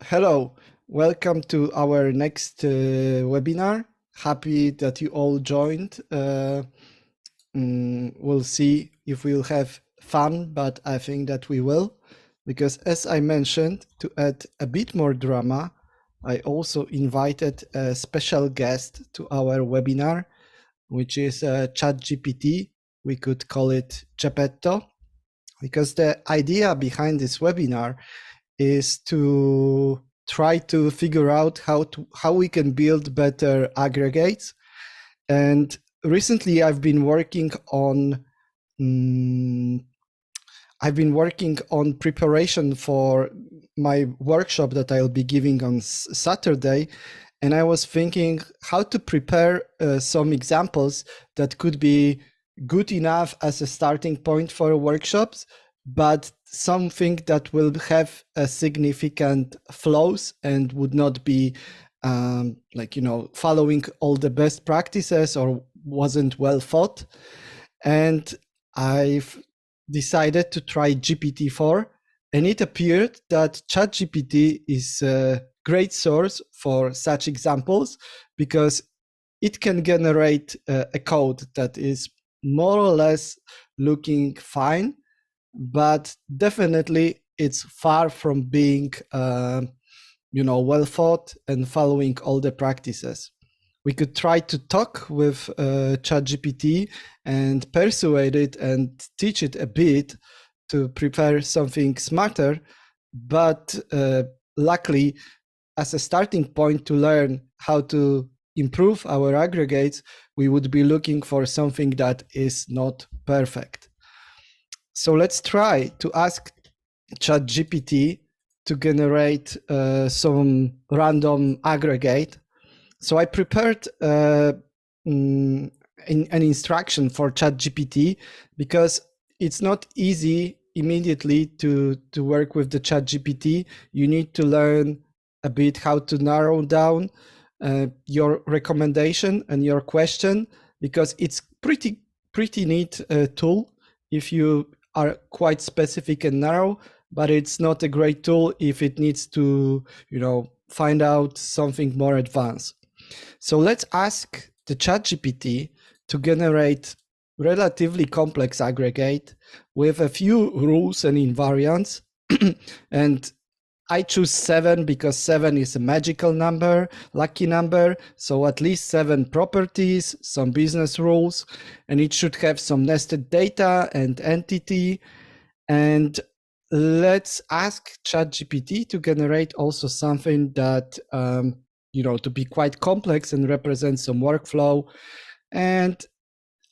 Hello, welcome to our next webinar. Happy that you all joined. We'll see if we'll have fun, but I think that we will, because as I mentioned, to add a bit more drama, I also invited a special guest to our webinar, which is ChatGPT. We could call it Geppetto, because the idea behind this webinar is to try to figure out how we can build better aggregates. And recently I've been working on preparation for my workshop that I'll be giving on Saturday, and I was thinking how to prepare some examples that could be good enough as a starting point for workshops, but something that will have a significant flows and would not be following all the best practices or wasn't well thought. And I've decided to try GPT-4, and it appeared that ChatGPT is a great source for such examples because it can generate a code that is more or less looking fine, but definitely it's far from being well thought and following all the practices. We could try to talk with ChatGPT and persuade it and teach it a bit to prepare something smarter, but luckily, as a starting point to learn how to improve our aggregates, we would be looking for something that is not perfect. So let's try to ask ChatGPT to generate some random aggregate. So I prepared an instruction for ChatGPT because it's not easy immediately to work with the ChatGPT. You need to learn a bit how to narrow down your recommendation and your question, because it's pretty neat tool if you are quite specific and narrow, but it's not a great tool if it needs to, find out something more advanced. So let's ask the ChatGPT to generate relatively complex aggregate with a few rules and invariants. And I choose 7 because 7 is a magical number, lucky number. So at least 7 properties, some business rules, and it should have some nested data and entity. And let's ask ChatGPT to generate also something that, to be quite complex and represent some workflow, and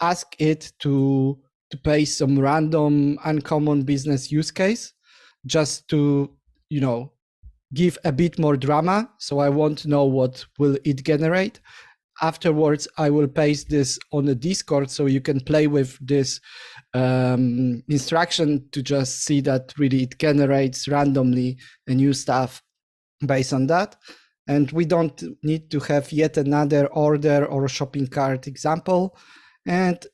ask it to paste some random uncommon business use case just to, give a bit more drama. So I want to know what will it generate. Afterwards, I will paste this on the Discord so you can play with this instruction to just see that really it generates randomly a new stuff based on that. And we don't need to have yet another order or shopping cart example. And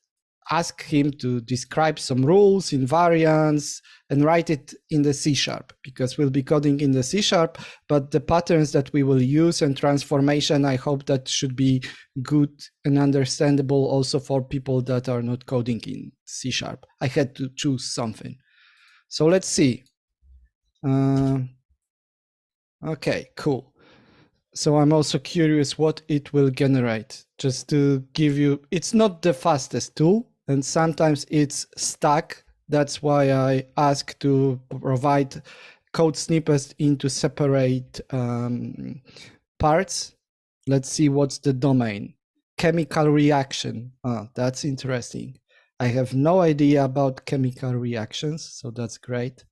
ask him to describe some rules, invariants, and write it in the C#, because we'll be coding in the C#, but the patterns that we will use and transformation, I hope that should be good and understandable also for people that are not coding in C#. I had to choose something. So let's see. Okay, cool. So I'm also curious what it will generate. Just to give you, it's not the fastest tool, and sometimes it's stuck. That's why I ask to provide code snippets into separate parts. Let's see what's the domain. Chemical reaction. That's interesting. I have no idea about chemical reactions, so that's great.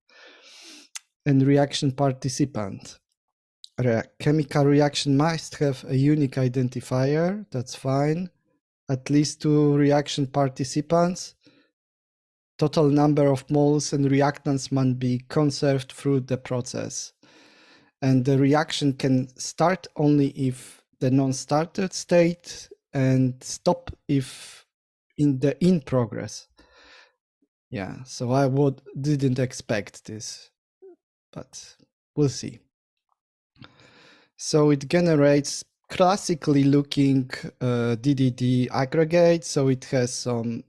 And reaction participant. Chemical reaction must have a unique identifier. That's fine. At least 2 reaction participants. Total number of moles and reactants must be conserved through the process. And the reaction can start only if the non-started state and stop if in progress. Yeah, so I didn't expect this, but we'll see. So it generates classically looking DDD aggregate. So it has some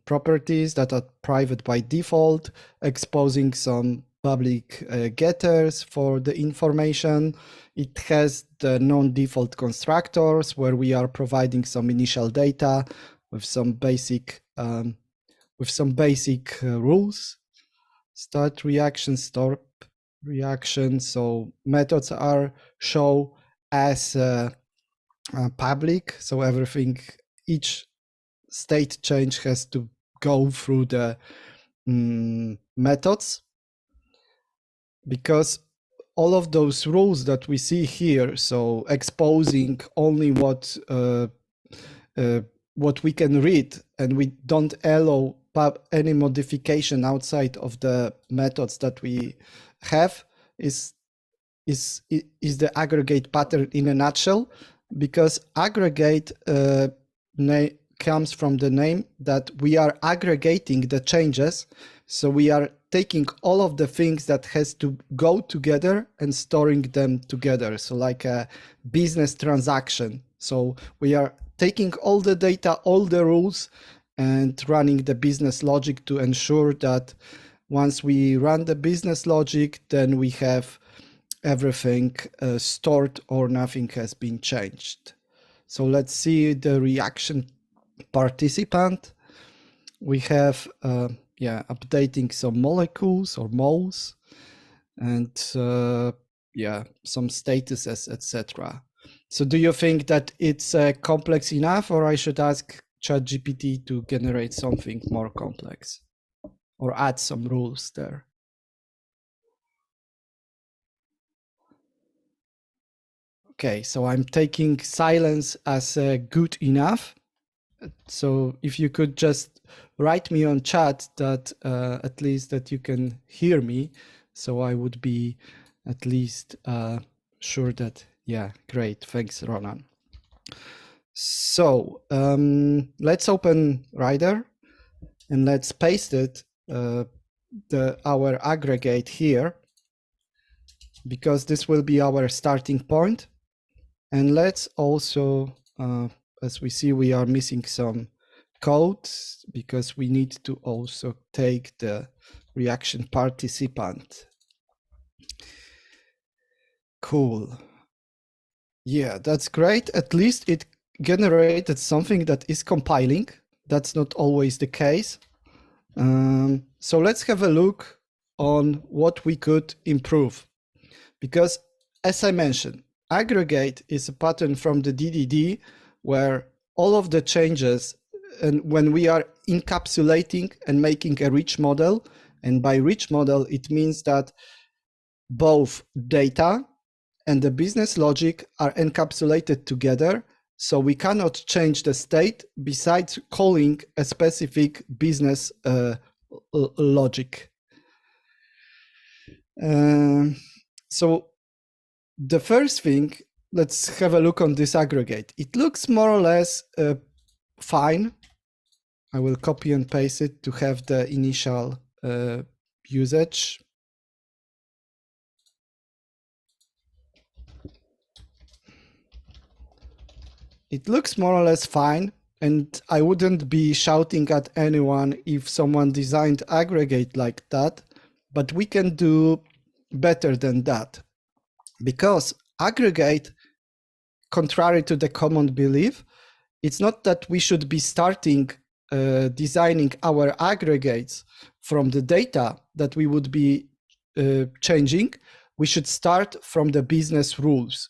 properties that are private by default, exposing some public getters for the information. It has the non-default constructors where we are providing some initial data with some basic rules. Start reaction, stop reaction. So methods are show as public. So everything, each state change has to go through the methods, because all of those rules that we see here, so exposing only what we can read, and we don't allow any modification outside of the methods that we have, is the aggregate pattern in a nutshell. Because aggregate comes from the name that we are aggregating the changes. So we are taking all of the things that has to go together and storing them together. So like a business transaction. So we are taking all the data, all the rules, and running the business logic to ensure that once we run the business logic, then we have everything stored or nothing has been changed. So let's see the reaction participant. We have updating some molecules or moles, and some statuses, etc. So do you think that it's complex enough, or I should ask ChatGPT to generate something more complex or add some rules there? Okay, so I'm taking silence as good enough. So if you could just write me on chat that at least that you can hear me, so I would be at least sure that, yeah, great. Thanks, Ronan. So let's open Rider and let's paste it, our aggregate here, because this will be our starting point. And let's also, as we see, we are missing some code because we need to also take the reaction participant. Cool. Yeah, that's great. At least it generated something that is compiling. That's not always the case. So let's have a look on what we could improve. Because as I mentioned, aggregate is a pattern from the DDD where all of the changes, and when we are encapsulating and making a rich model, and by rich model, it means that both data and the business logic are encapsulated together. So we cannot change the state besides calling a specific business logic. So the first thing, let's have a look on this aggregate. It looks more or less fine. I will copy and paste it to have the initial usage. It looks more or less fine, and I wouldn't be shouting at anyone if someone designed aggregate like that, but we can do better than that. Because aggregate, contrary to the common belief, it's not that we should be starting designing our aggregates from the data that we would be changing. We should start from the business rules,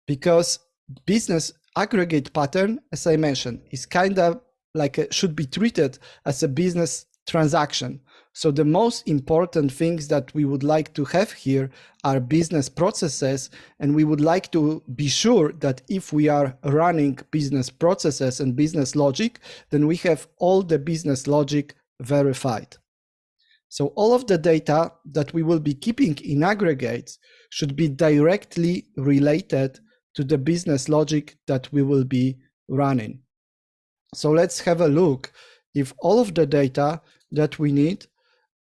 because business aggregate pattern, as I mentioned, is kind of like should be treated as a business transaction. So the most important things that we would like to have here are business processes, and we would like to be sure that if we are running business processes and business logic, then we have all the business logic verified. So all of the data that we will be keeping in aggregates should be directly related to the business logic that we will be running. So let's have a look if all of the data that we need,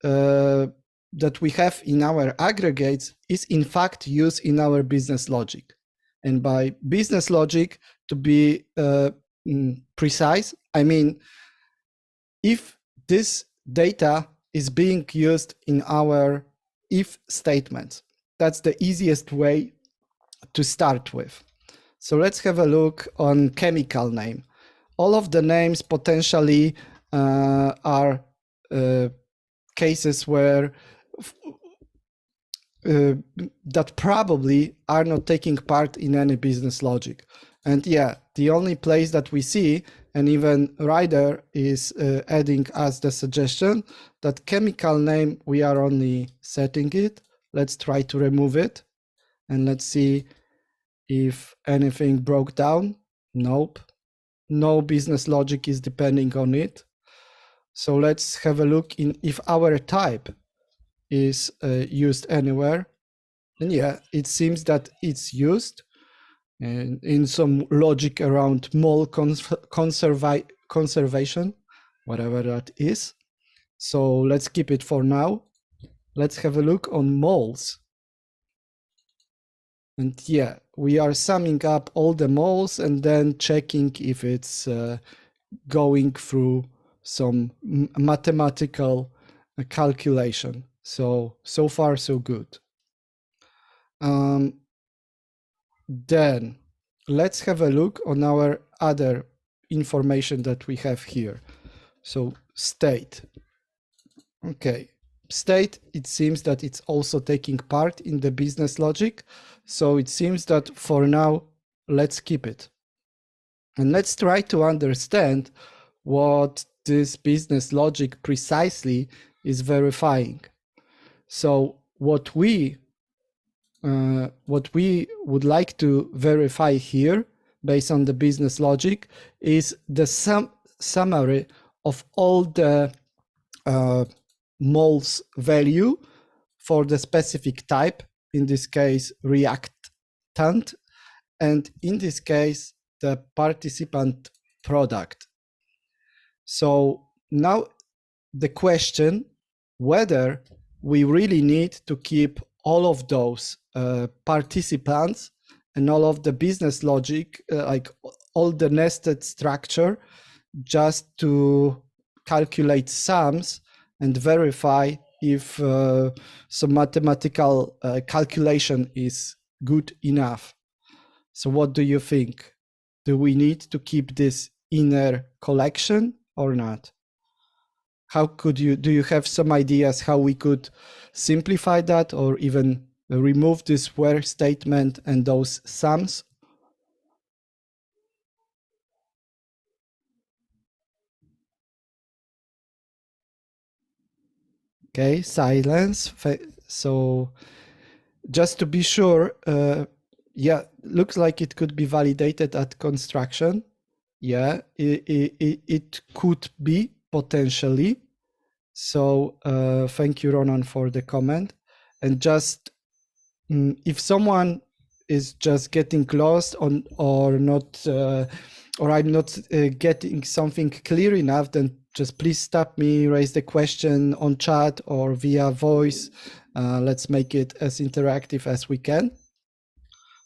that we have in our aggregates, is in fact used in our business logic. And by business logic, to be precise, I mean, if this data is being used in our if statements, that's the easiest way to start with. So let's have a look on chemical name. All of the names potentially are cases where that probably are not taking part in any business logic. And yeah, the only place that we see, and even Ryder is adding us the suggestion that chemical name, we are only setting it. Let's try to remove it and let's see if anything broke down. Nope. No business logic is depending on it. So let's have a look in if our type is used anywhere. And yeah, it seems that it's used in some logic around mole conservation, whatever that is. So let's keep it for now. Let's have a look on moles. And yeah, we are summing up all the moles and then checking if it's going through some mathematical calculation. So far, so good. Then let's have a look on our other information that we have here. So state. Okay, state, it seems that it's also taking part in the business logic. So it seems that for now, let's keep it. And let's try to understand what this business logic precisely is verifying. So what we would like to verify here, based on the business logic, is the summary of all the moles value for the specific type, in this case reactant, and in this case the participant product. So now the question whether we really need to keep all of those participants and all of the business logic, like all the nested structure, just to calculate sums and verify if some mathematical calculation is good enough. So what do you think? Do we need to keep this inner collection or not? How could you, do you have some ideas how we could simplify that or even remove this where statement and those sums? Okay, silence. So just to be sure, yeah, looks like it could be validated at construction. Yeah, it could be potentially. So thank you, Ronan, for the comment. And just if someone is just getting lost on or not, or I'm not getting something clear enough, then just please stop me, raise the question on chat or via voice. Let's make it as interactive as we can.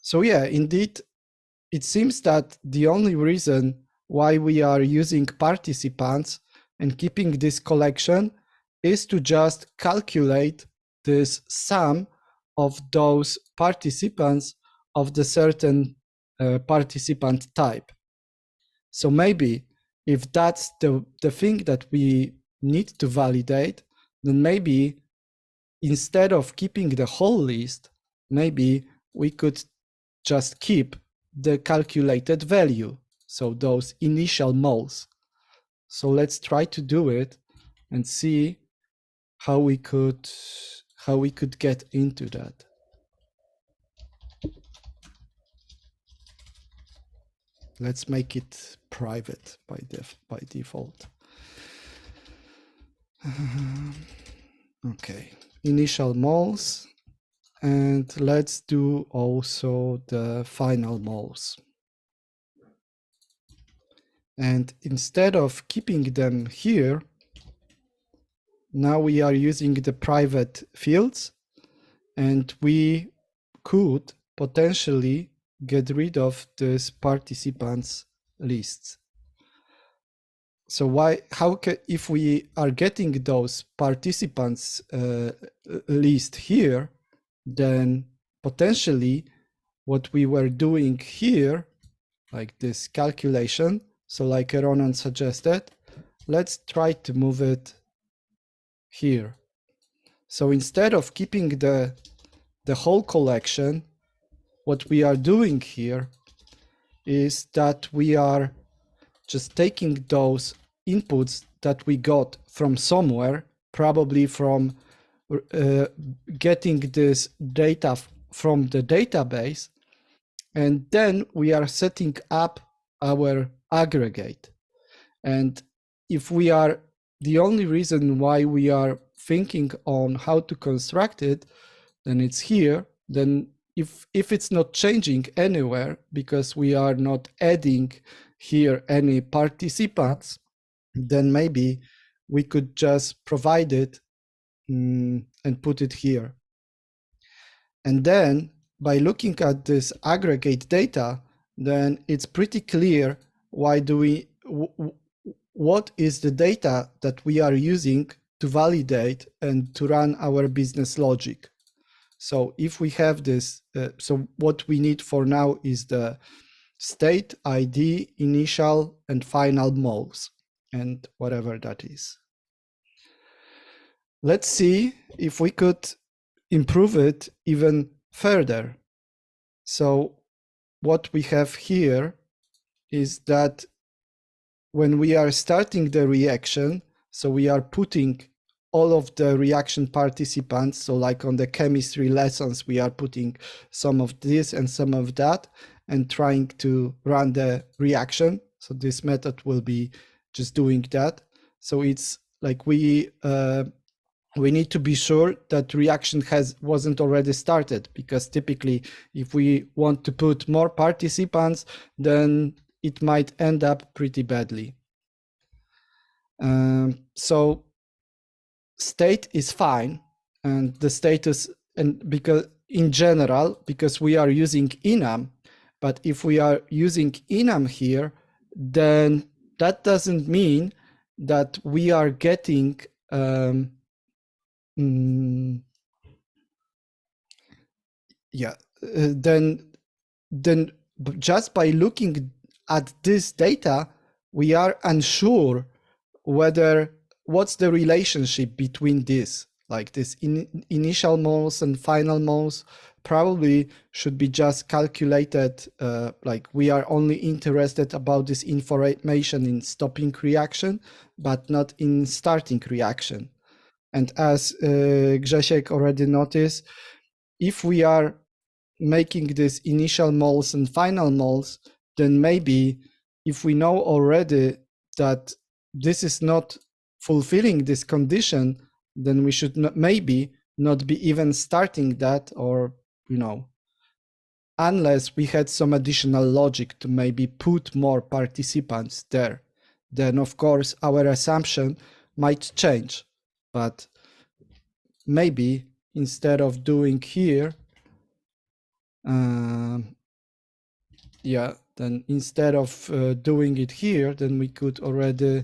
So yeah, indeed, it seems that the only reason why we are using participants and keeping this collection is to just calculate this sum of those participants of the certain participant type. So maybe if that's the thing that we need to validate, then maybe instead of keeping the whole list, maybe we could just keep the calculated value, so those initial moles. So let's try to do it and see how we could get into that. Let's make it private by default. Okay, initial moles, and let's do also the final moles. And instead of keeping them here, now we are using the private fields, and we could potentially get rid of this participants lists. So if we are getting those participants list here, then potentially what we were doing here, like this calculation, so like Ronan suggested, let's try to move it here. So instead of keeping the whole collection, what we are doing here is that we are just taking those inputs that we got from somewhere, probably from getting this data from the database, and then we are setting up our aggregate. And if we are, the only reason why we are thinking on how to construct it, then it's here. Then if it's not changing anywhere because we are not adding here any participants, then maybe we could just provide it and put it here. And then by looking at this aggregate data, then it's pretty clear why do we, what is the data that we are using to validate and to run our business logic. So if we have this, so what we need for now is the state, ID, initial, and final moles, and whatever that is. Let's see if we could improve it even further. So what we have here is that when we are starting the reaction, so we are putting all of the reaction participants, so like on the chemistry lessons, we are putting some of this and some of that and trying to run the reaction. So this method will be just doing that. So it's like we need to be sure that reaction wasn't already started, because typically if we want to put more participants, then it might end up pretty badly. So state is fine, and the status, and because in general, because we are using enum, but if we are using enum here, then that doesn't mean that we are getting then just by looking at this data, we are unsure whether what's the relationship between this, like this initial moles and final moles probably should be just calculated, like we are only interested about this information in stopping reaction, but not in starting reaction. And as Grzesiek already noticed, if we are making this initial moles and final moles, then maybe if we know already that this is not fulfilling this condition, then we should maybe not be even starting that, or, you know, unless we had some additional logic to maybe put more participants there. Then of course our assumption might change, but maybe instead of doing here, then instead of doing it here, then we could already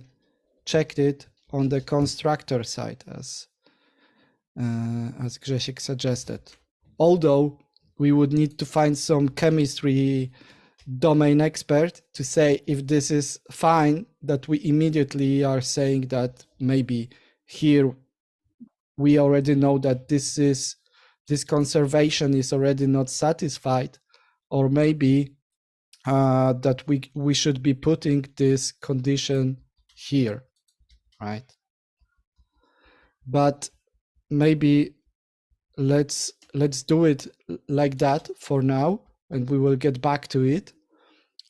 check it on the constructor side, as Grzesiek suggested. Although we would need to find some chemistry domain expert to say if this is fine, that we immediately are saying that maybe here we already know that this conservation is already not satisfied, or maybe that we should be putting this condition here, right? But maybe let's do it like that for now, and we will get back to it.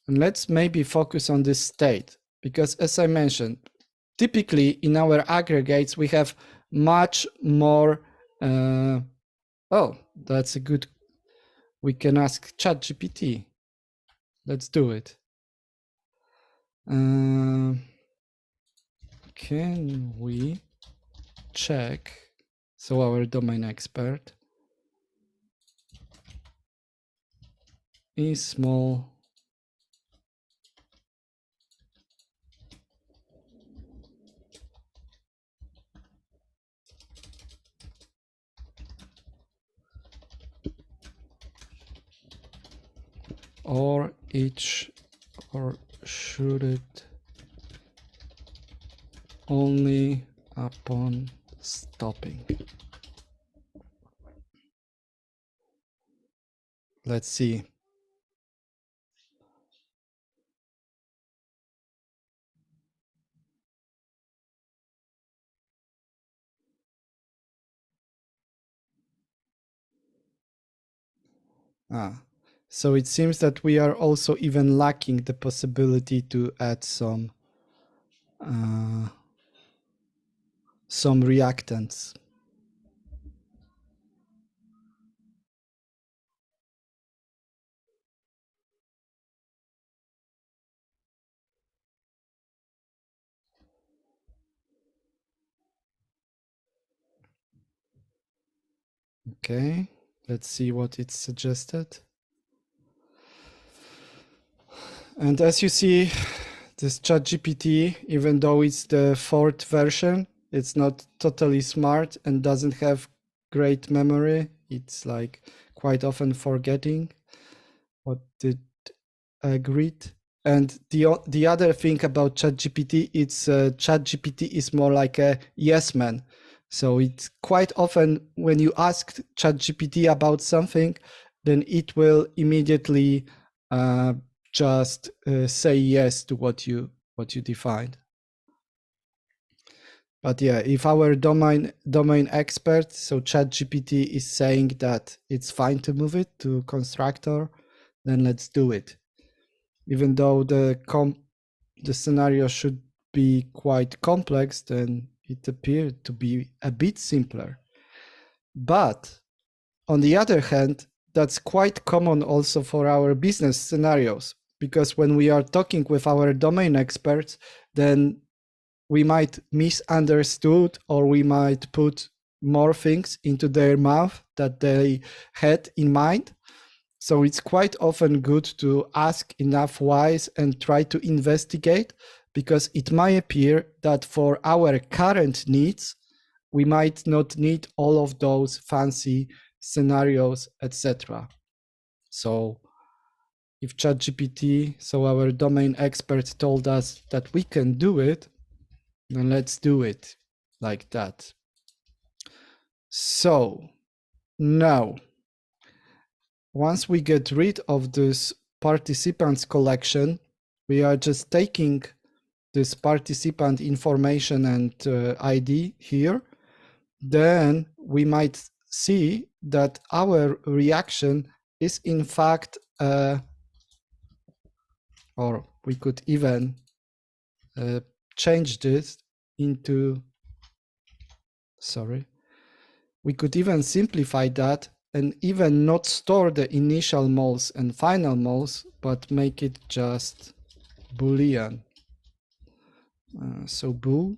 And let's maybe focus on this state, because as I mentioned, typically in our aggregates we have much more. Oh, that's a good. We can ask ChatGPT. Let's do it. Can we check? So our domain expert. is small or each or should it only upon stopping? Let's see. So it seems that we are also even lacking the possibility to add some reactants. Okay, let's see what it's suggested. And as you see, this ChatGPT, even though it's the 4th version, it's not totally smart and doesn't have great memory. It's like quite often forgetting what it agreed. And the other thing about ChatGPT, it's ChatGPT is more like a yes man. So it's quite often when you ask ChatGPT about something, then it will immediately just say yes to what you defined. But yeah, if our domain expert, so ChatGPT, is saying that it's fine to move it to constructor, then let's do it. Even though the scenario should be quite complex, then it appeared to be a bit simpler. But on the other hand, that's quite common also for our business scenarios, because when we are talking with our domain experts, then we might misunderstood or we might put more things into their mouth that they had in mind. So it's quite often good to ask enough whys and try to investigate, because it might appear that for our current needs, we might not need all of those fancy scenarios, etc. So if ChatGPT, so our domain expert, told us that we can do it, then let's do it like that. So now, once we get rid of this participants collection, we are just taking this participant information and ID here, then we might see that our reaction is in fact, or we could even change this into, sorry, we could even simplify that and even not store the initial moles and final moles, but make it just Boolean. So bool,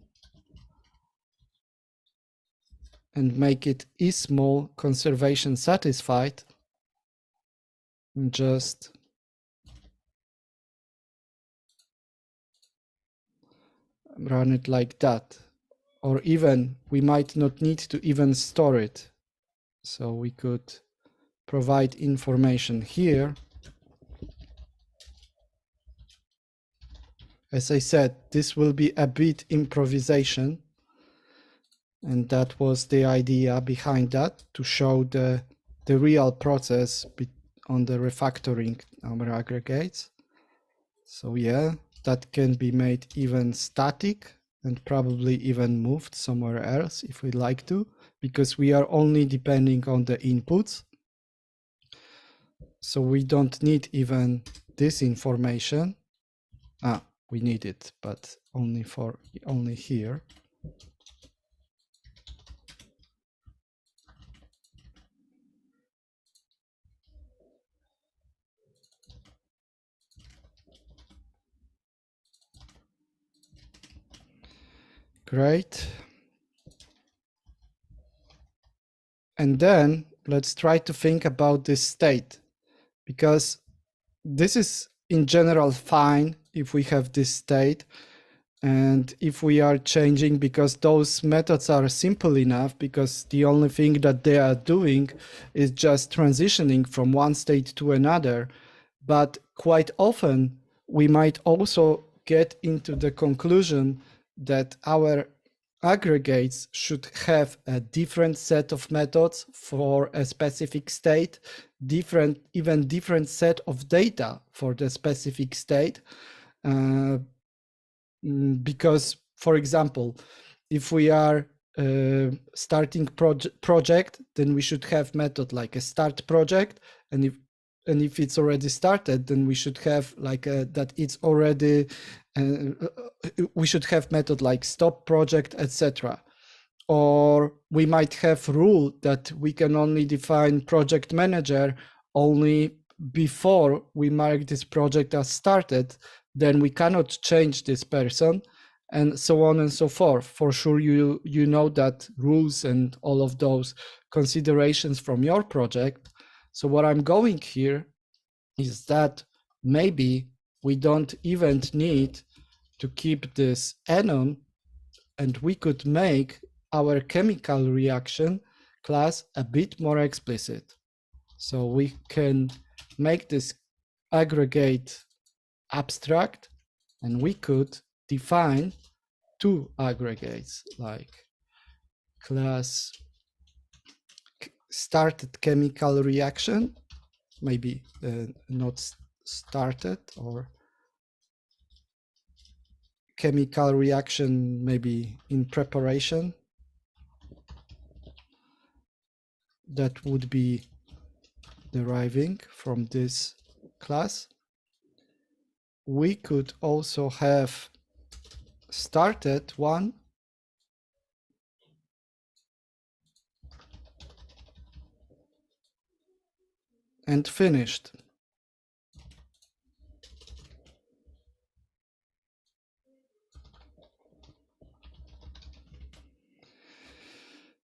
and make it is-mol conservation satisfied, and just run it like that. Or even we might not need to even store it. So we could provide information here. As I said, this will be a bit improvisation. And that was the idea behind that, to show the real process on the refactoring our aggregates. So yeah, that can be made even static and probably even moved somewhere else if we'd like to, because we are only depending on the inputs. So we don't need even this information. We need it, but only here. Great. And then let's try to think about this state, because this is in general fine if we have this state. And if we are changing, because those methods are simple enough, because the only thing that they are doing is just transitioning from one state to another. But quite often we might also get into the conclusion that our aggregates should have a different set of methods for a specific state, even different set of data for the specific state. Uh, because, for example, if we are starting project, then we should have method like a start project, and if it's already started, then we should have like that it's already. We should have method like stop project, etc. Or we might have rule that we can only define project manager only before we mark this project as started, then we cannot change this person, and so on and so forth. For sure, you know that rules and all of those considerations from your project. So what I'm going here is that maybe we don't even need to keep this anon, and we could make our chemical reaction class a bit more explicit. So we can make this aggregate abstract, and we could define two aggregates like class started chemical reaction, maybe not started, or chemical reaction maybe in preparation. That would be deriving from this class. We could also have started one and finished.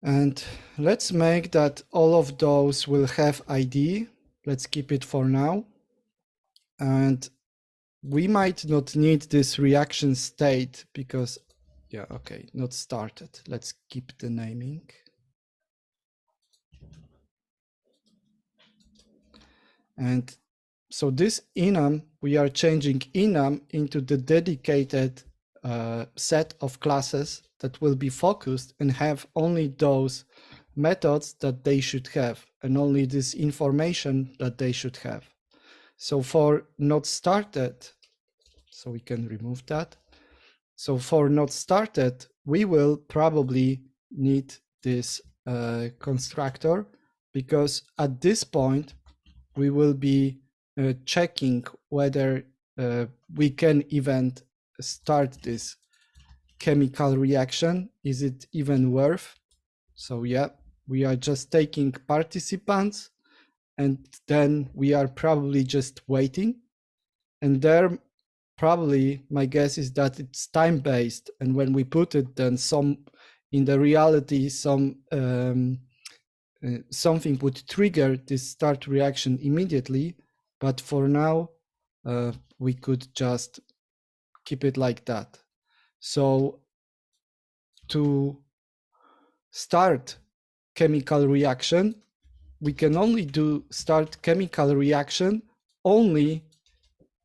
And let's make that all of those will have ID. Let's keep it for now. And we might not need this reaction state because, yeah, okay, not started. Let's keep the naming. And so this enum, we are changing enum into the dedicated set of classes that will be focused and have only those methods that they should have, and only this information that they should have. So for not started, so we can remove that. So for not started, we will probably need this constructor, because at this point, we will be checking whether we can even start this chemical reaction. Is it even worth? So yeah, we are just taking participants, and then we are probably just waiting. And there, probably my guess is that it's time-based, and when we put it, then in the reality, something would trigger this start reaction immediately. But for now, we could just keep it like that. So to start chemical reaction, we can only do start chemical reaction only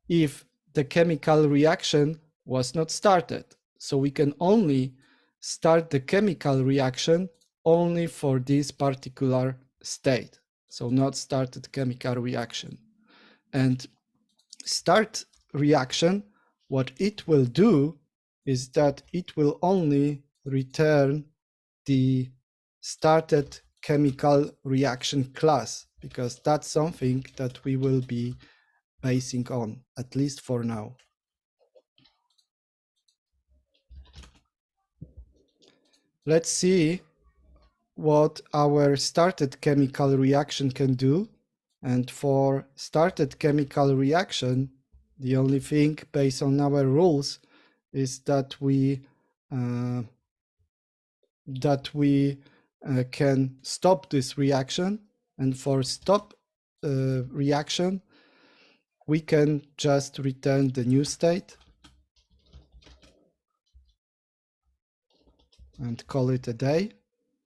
if the chemical reaction was not started. So we can only start the chemical reaction only for this particular state. So not started chemical reaction. And start reaction, what it will do is that it will only return the started chemical reaction class, because that's something that we will be basing on, at least for now. Let's see what our started chemical reaction can do. And for started chemical reaction, the only thing based on our rules is that we can stop this reaction. And for stop reaction, we can just return the new state and call it a day.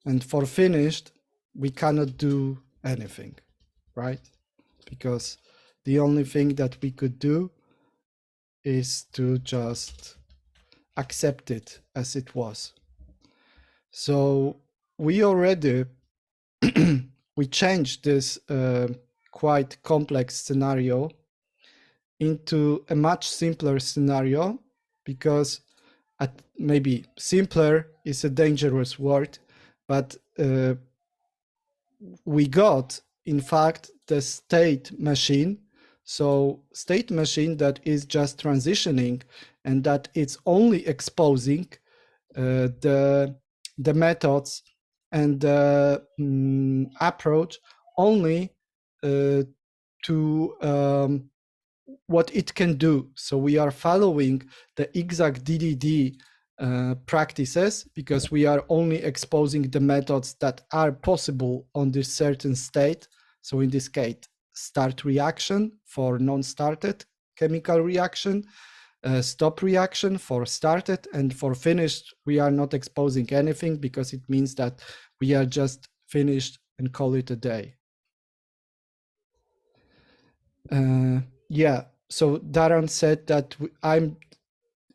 And for finished, we cannot do anything, right? Because the only thing that we could do is to just accept it as it was. So we already we changed this quite complex scenario into a much simpler scenario, because maybe simpler is a dangerous word, but we got, in fact, the state machine. So state machine that is just transitioning and that it's only exposing the methods and the approach only to what it can do. So we are following the exact DDD practices, because we are only exposing the methods that are possible on this certain state. So in this case, start reaction for non-started chemical reaction, stop reaction for started, and for finished, we are not exposing anything, because it means that we are just finished and call it a day. Yeah, so Darren said that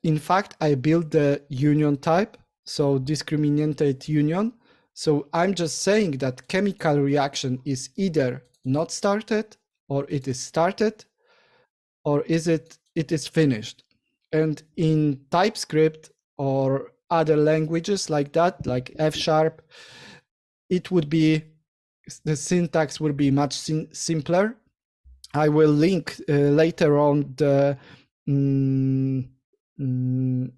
in fact, I built the union type, so discriminated union. So I'm just saying that chemical reaction is either not started, or it is started, or it is finished. And in TypeScript or other languages like that, like F#, it would be, the syntax would be much simpler. I will link later on the in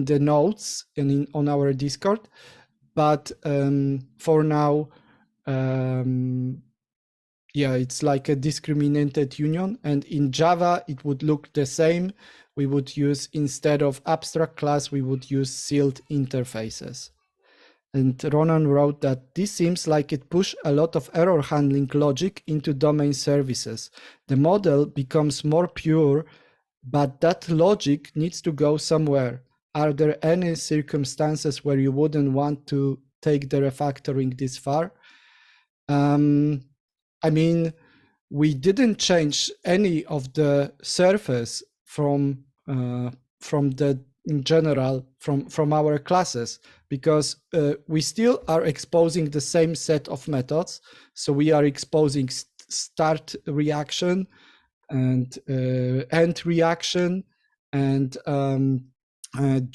the notes and on our Discord, but for now, yeah, it's like a discriminated union. And in Java, it would look the same. We would use, instead of abstract class, we would use sealed interfaces. And Ronan wrote that this seems like it pushed a lot of error handling logic into domain services. The model becomes more pure, but that logic needs to go somewhere. Are there any circumstances where you wouldn't want to take the refactoring this far? I mean, we didn't change any of the surface from the, in general, from our classes, because we still are exposing the same set of methods. So we are exposing start reaction and end reaction, and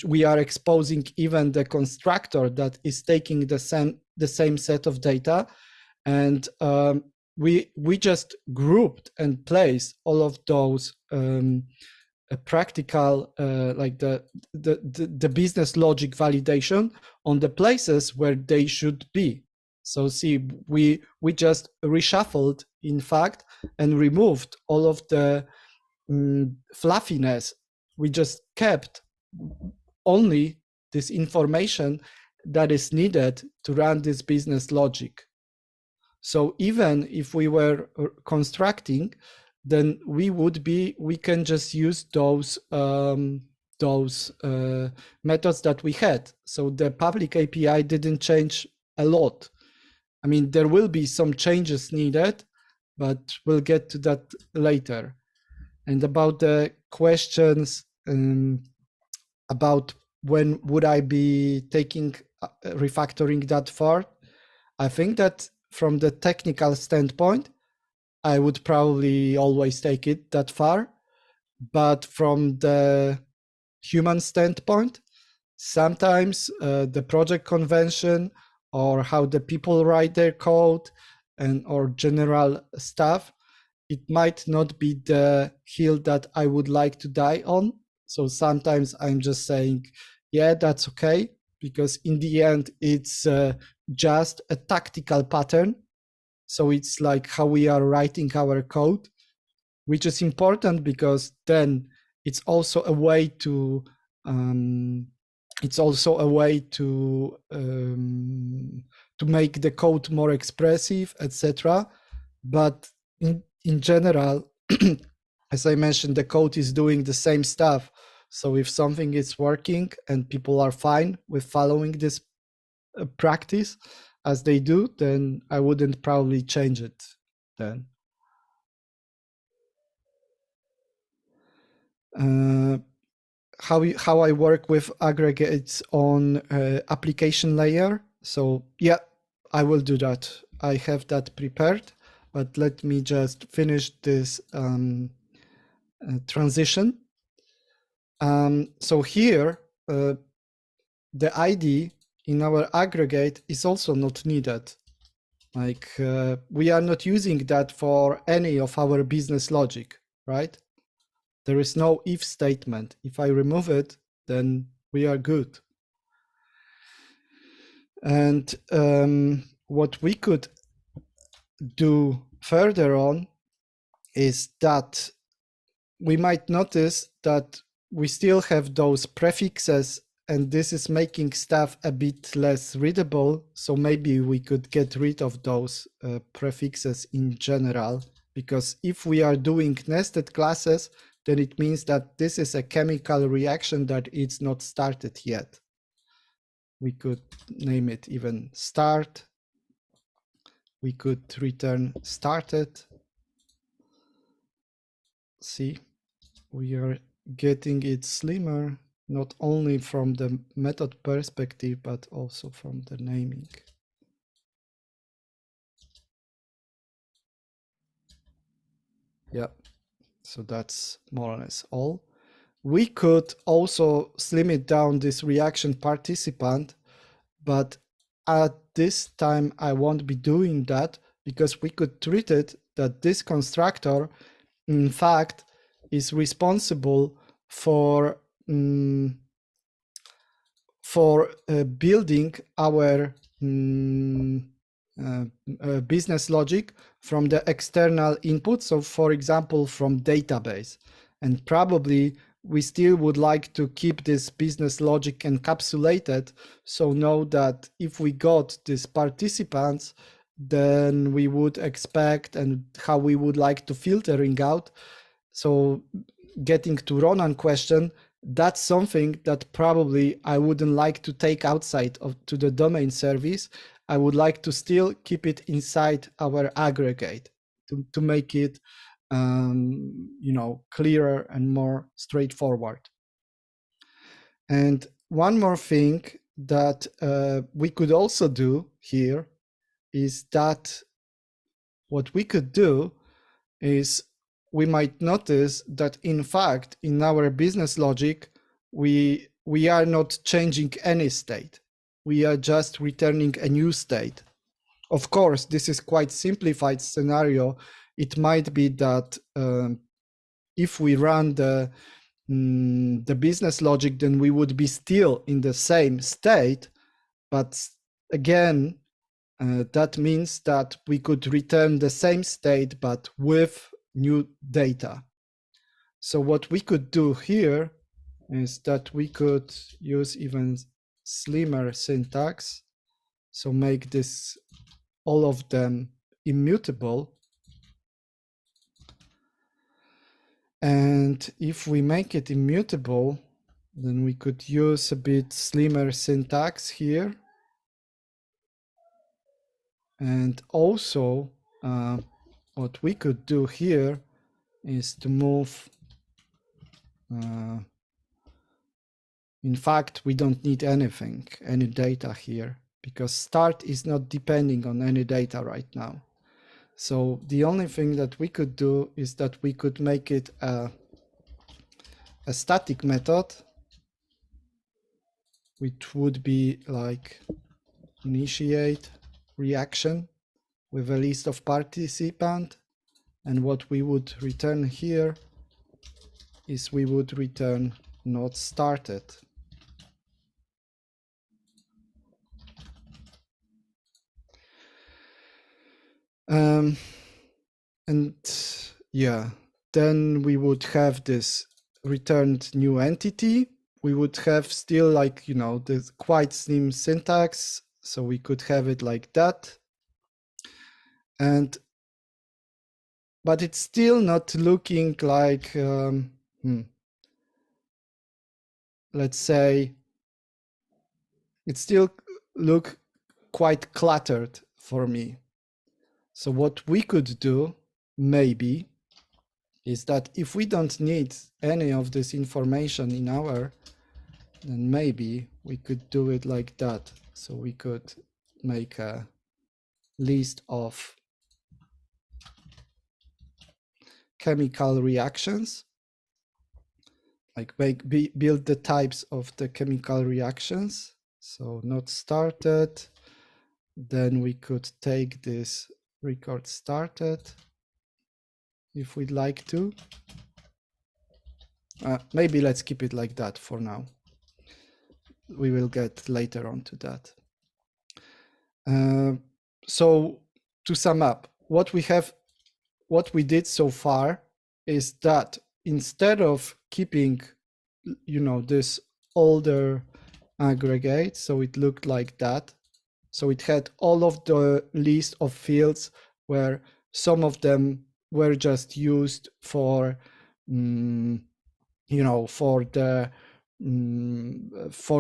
we are exposing even the constructor that is taking the same set of data, and we just grouped and placed all of those practical, like the business logic validation on the places where they should be. So see, we just reshuffled, in fact, and removed all of the fluffiness. We just kept only this information that is needed to run this business logic. So even if we were constructing, then we can just use those methods that we had. So the public API didn't change a lot. I mean, there will be some changes needed, but we'll get to that later. And about the questions about when would I be taking refactoring that far, I think that from the technical standpoint, I would probably always take it that far. But from the human standpoint, sometimes the project convention or how the people write their code or general stuff, it might not be the hill that I would like to die on. So sometimes I'm just saying, yeah, that's okay, because in the end, it's just a tactical pattern. So it's like how we are writing our code, which is important, because then it's also a way to make the code more expressive, etc. But in general, as I mentioned, the code is doing the same stuff. So if something is working and people are fine with following this practice as they do, then I wouldn't probably change it then. How I work with aggregates on application layer. So yeah, I will do that. I have that prepared, but let me just finish this transition. So here, the ID in our aggregate is also not needed. Like we are not using that for any of our business logic, right? There is no if statement. If I remove it, then we are good. And what we could do further on is that we might notice that we still have those prefixes, and this is making stuff a bit less readable. So maybe we could get rid of those prefixes in general, because if we are doing nested classes, then it means that this is a chemical reaction that it's not started yet. We could name it even start. We could return started. See, we are getting it slimmer, not only from the method perspective, but also from the naming. Yeah, so that's more or less all. We could also slim it down, this reaction participant, but at this time I won't be doing that, because we could treat it that this constructor in fact is responsible for building our business logic from the external input. So for example, from database. And probably we still would like to keep this business logic encapsulated. So know that if we got these participants, then we would expect and how we would like to filtering out. So getting to Ronan's question, that's something that probably I wouldn't like to take outside of to the domain service. I would like to still keep it inside our aggregate to make it clearer and more straightforward. And one more thing that we could also do here is that what we could do is we might notice that in fact in our business logic we are not changing any state. We are just returning a new state. Of course, this is quite simplified scenario. It might be that if we run the business logic, then we would be still in the same state. But again, that means that we could return the same state, but with new data. So what we could do here is that we could use even slimmer syntax. So make this, all of them, immutable. And if we make it immutable, then we could use a bit slimmer syntax here. And also what we could do here is to move. In fact, we don't need anything, any data here, because start is not depending on any data right now. So the only thing that we could do is that we could make it a static method, which would be like initiate reaction with a list of participant. And what we would return here is we would return not started. And yeah, then we would have this returned new entity. We would have still like, this quite slim syntax. So we could have it like that. And but it's still not looking like, let's say, it still look quite cluttered for me. So what we could do, maybe, is that if we don't need any of this information in our, then maybe we could do it like that. So we could make a list of chemical reactions, like build the types of the chemical reactions. So not started. Then we could take this record started if we'd like to. Maybe let's keep it like that for now. We will get later on to that. So to sum up, what we did so far is that instead of keeping, this older aggregate, so it looked like that. So it had all of the list of fields where some of them were just used for, for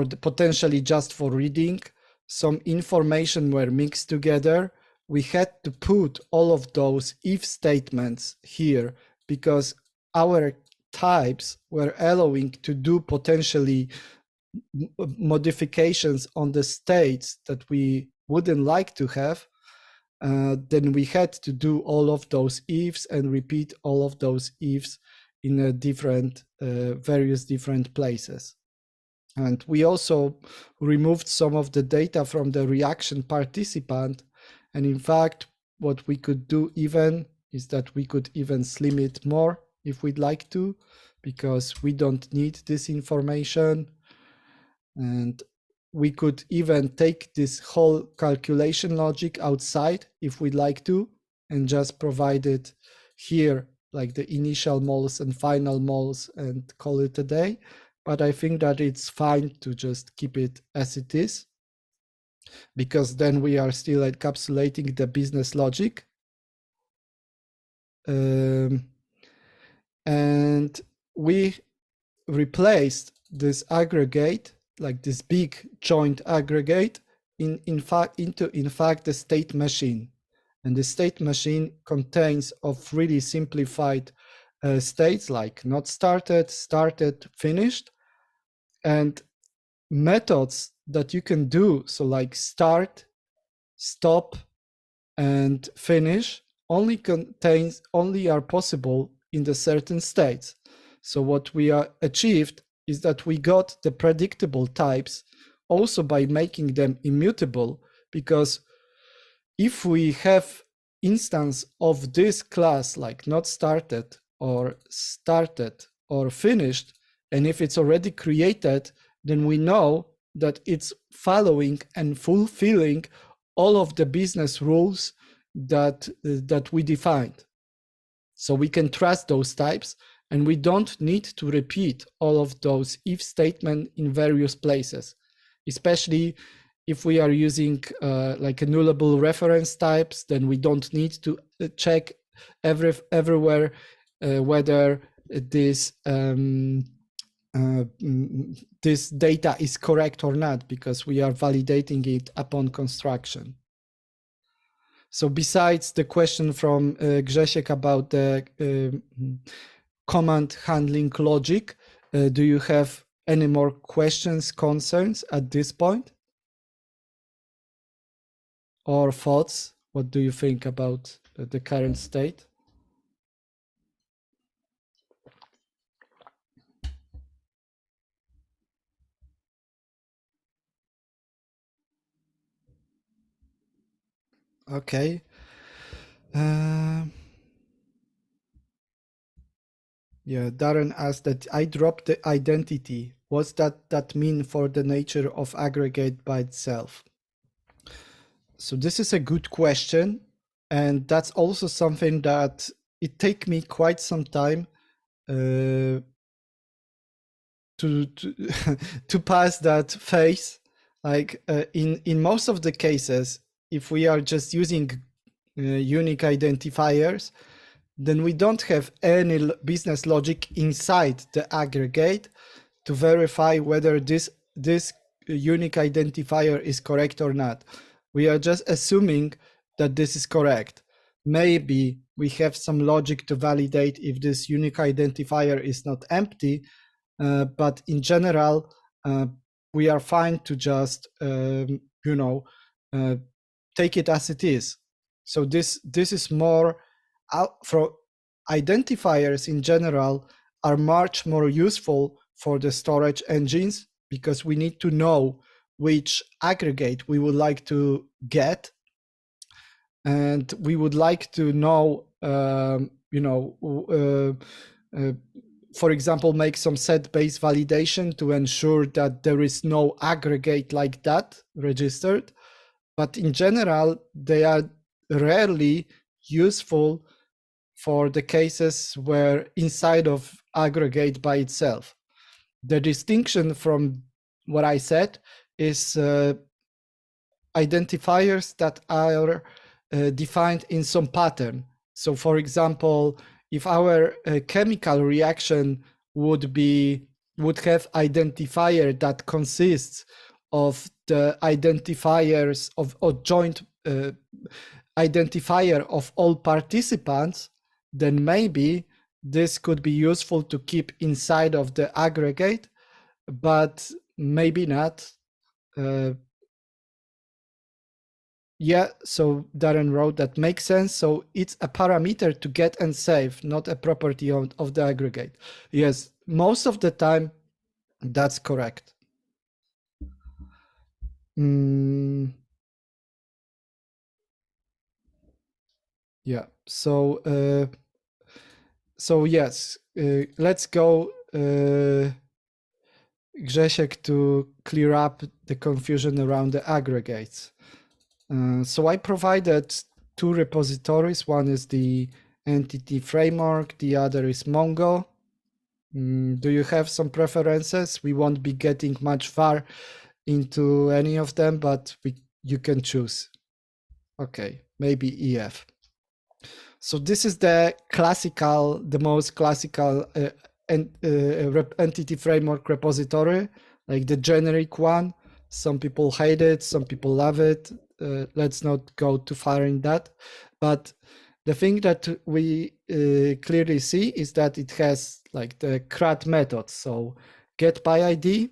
the potentially just for reading. Some information were mixed together. We had to put all of those if statements here because our types were allowing to do potentially modifications on the states that we wouldn't like to have. Then we had to do all of those ifs and repeat all of those ifs in a different, various different places. And we also removed some of the data from the reaction participant. And in fact, what we could do even is that we could even slim it more if we'd like to, because we don't need this information. And we could even take this whole calculation logic outside if we'd like to, and just provide it here, like the initial moles and final moles, and call it a day. But I think that it's fine to just keep it as it is, because then we are still encapsulating the business logic. And we replaced this aggregate, like this big joint aggregate, in fact the state machine. And the state machine contains of really simplified states like not started, started, finished, and methods that you can do. So like start, stop, and finish only are possible in the certain states. So what we achieved is that we got the predictable types also by making them immutable, because if we have instance of this class like not started or finished, and if it's already created, then we know that it's following and fulfilling all of the business rules that we defined. So we can trust those types, and we don't need to repeat all of those if statements in various places, especially if we are using like a nullable reference types. Then we don't need to check everywhere whether this this data is correct or not, because we are validating it upon construction. So besides the question from Grzesiek about the command handling logic, do you have any more questions, concerns at this point? Or thoughts? What do you think about the current state? Okay. Yeah, Darren asked that I dropped the identity. What's that mean for the nature of aggregate by itself? So this is a good question. And that's also something that it take me quite some time to to pass that phase. Like in most of the cases, if we are just using unique identifiers, then we don't have any business logic inside the aggregate to verify whether this unique identifier is correct or not. We are just assuming that this is correct. Maybe we have some logic to validate if this unique identifier is not empty, but in general, we are fine to just take it as it is. So this is more for identifiers in general are much more useful for the storage engines, because we need to know which aggregate we would like to get, and we would like to know for example, make some set-based validation to ensure that there is no aggregate like that registered. But in general, they are rarely useful for the cases where inside of aggregate by itself. The distinction from what I said is identifiers that are defined in some pattern. So for example, if our chemical reaction would have identifier that consists of the identifiers of a joint identifier of all participants, then maybe this could be useful to keep inside of the aggregate, but maybe not. Yeah, so Darren wrote that makes sense. So it's a parameter to get and save, not a property of the aggregate. Yes, most of the time, that's correct. Yeah, so yes, let's go, Grzesiek, to clear up the confusion around the aggregates. So I provided two repositories. One is the entity framework, the other is Mongo. Do you have some preferences? We won't be getting much far into any of them, but you can choose. Okay, maybe EF. So this is the most classical entity framework repository, like the generic one. Some people hate it, some people love it. Let's not go too far in that. But the thing that we clearly see is that it has like the CRUD method. So get by ID,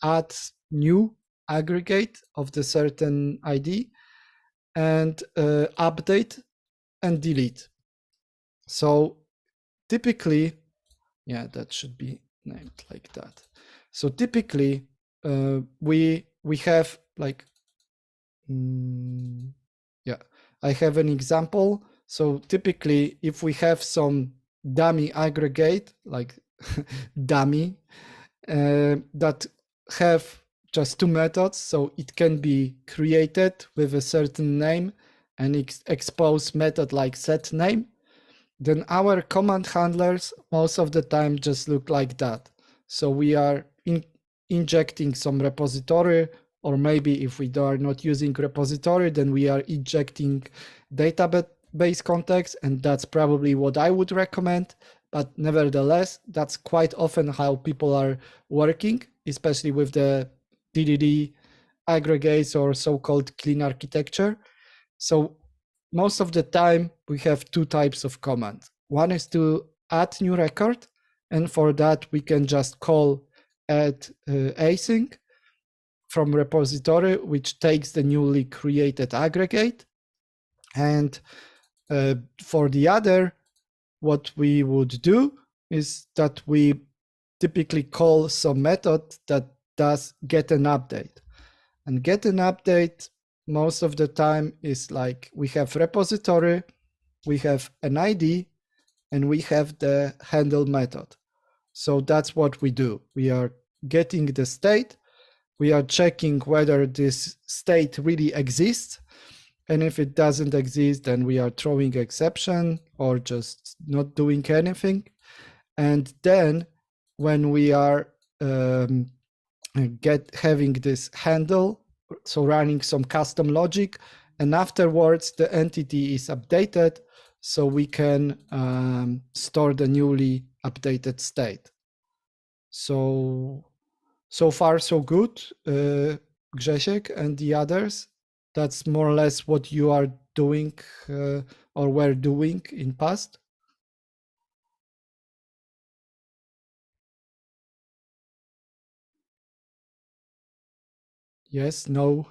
add new aggregate of the certain ID, and update and delete. So typically, yeah, that should be named like that. So typically, we have like, yeah, I have an example. So typically, if we have some dummy aggregate, like dummy, that have just two methods, so it can be created with a certain name and expose method like set name, then our command handlers most of the time just look like that. So we are injecting some repository, or maybe if we are not using repository, then we are injecting database context, and that's probably what I would recommend. But nevertheless, that's quite often how people are working, especially with the DDD aggregates or so-called clean architecture. So most of the time, we have two types of commands. One is to add new record, and for that, we can just call add async from repository, which takes the newly created aggregate. And for the other, what we would do is that we typically call some method that does get an update. And get an update most of the time is like we have repository, we have an ID, and we have the handle method. So that's what we do. We are getting the state, we are checking whether this state really exists, and if it doesn't exist, then we are throwing exception or just not doing anything. And then when we are having this handle, so running some custom logic, and afterwards the entity is updated, so we can store the newly updated state. So far so good, Grzesiek and the others. That's more or less what you are doing or were doing in past. Yes, no.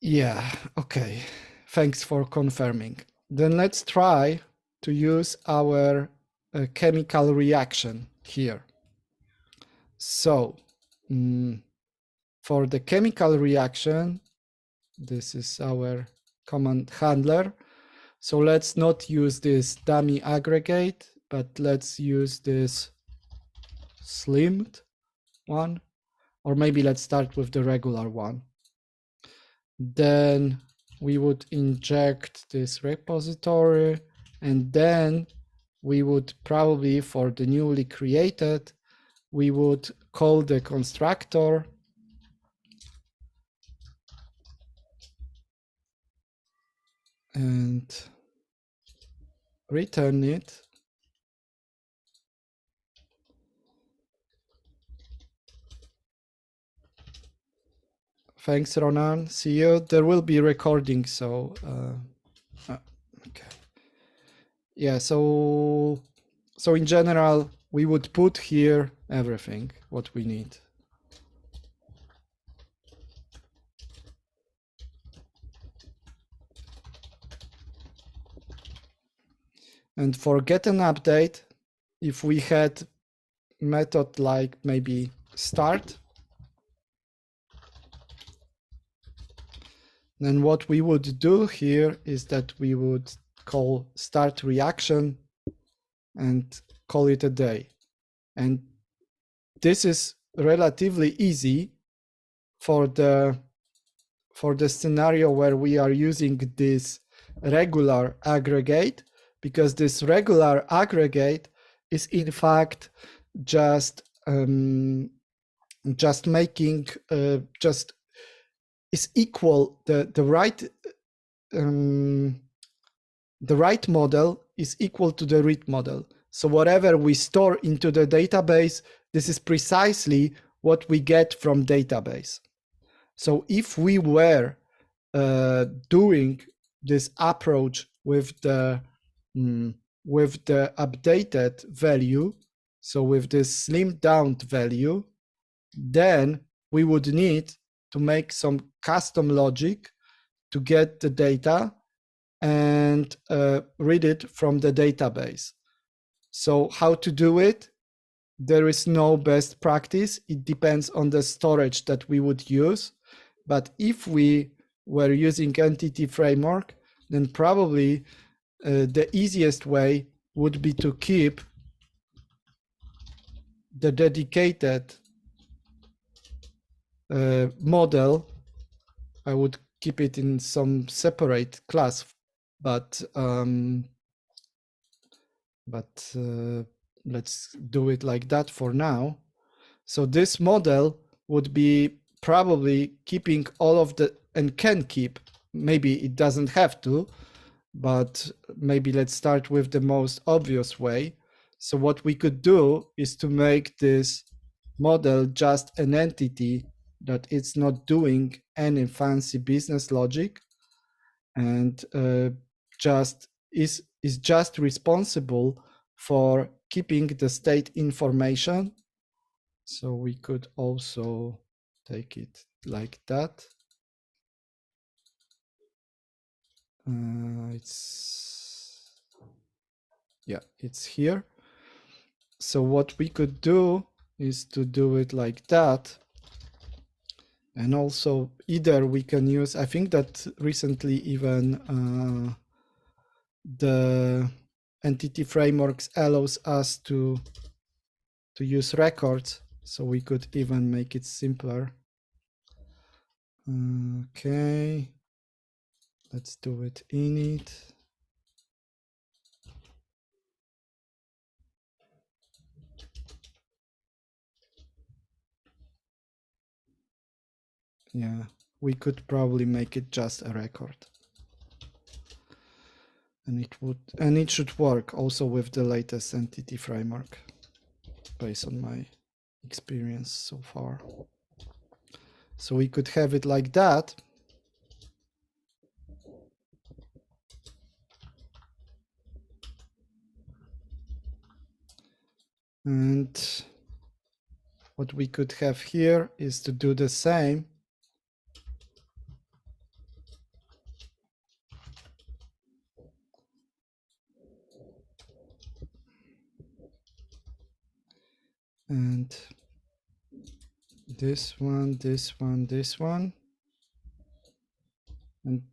Yeah, okay. Thanks for confirming. Then let's try to use our chemical reaction here. So for the chemical reaction, this is our command handler. So let's not use this dummy aggregate, but let's use this slimmed one, or maybe let's start with the regular one. Then we would inject this repository, and then we would probably, for the newly created, we would call the constructor and return it. Thanks, Ronan. See you. There will be recording, so okay. Yeah, so in general, we would put here everything what we need. And for get an update, if we had method like maybe start, then what we would do here is that we would call start reaction and call it a day. And this is relatively easy for the scenario where we are using this regular aggregate, because this regular aggregate is in fact just making just is equal the right model is equal to the read model. So whatever we store into the database, this is precisely what we get from database. So if we were doing this approach with the updated value, so with this slimmed down value, then we would need to make some custom logic to get the data and read it from the database. So how to do it? There is no best practice. It depends on the storage that we would use. But if we were using entity framework, then probably the easiest way would be to keep the dedicated model. I would keep it in some separate class, but let's do it like that for now. So this model would be probably keeping all of the, and can keep, maybe it doesn't have to, but maybe let's start with the most obvious way. So what we could do is to make this model just an entity that it's not doing any fancy business logic, and just is just responsible for keeping the state information. So we could also take it like that. It's here. So what we could do is to do it like that. And also either we can use, I think that recently even the entity frameworks allows us to use records, so we could even make it simpler. Okay, let's do it init. Yeah, we could probably make it just a record. And it should work also with the latest entity framework based on my experience so far. So we could have it like that. And what we could have here is to do the same. And this one, this one, this one. And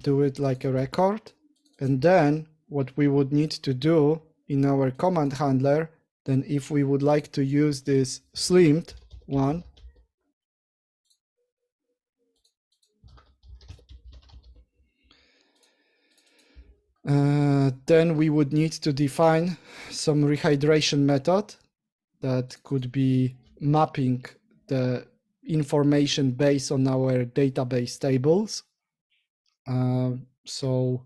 do it like a record. And then what we would need to do in our command handler, then if we would like to use this slimmed one, then we would need to define some rehydration method that could be mapping the information based on our database tables. So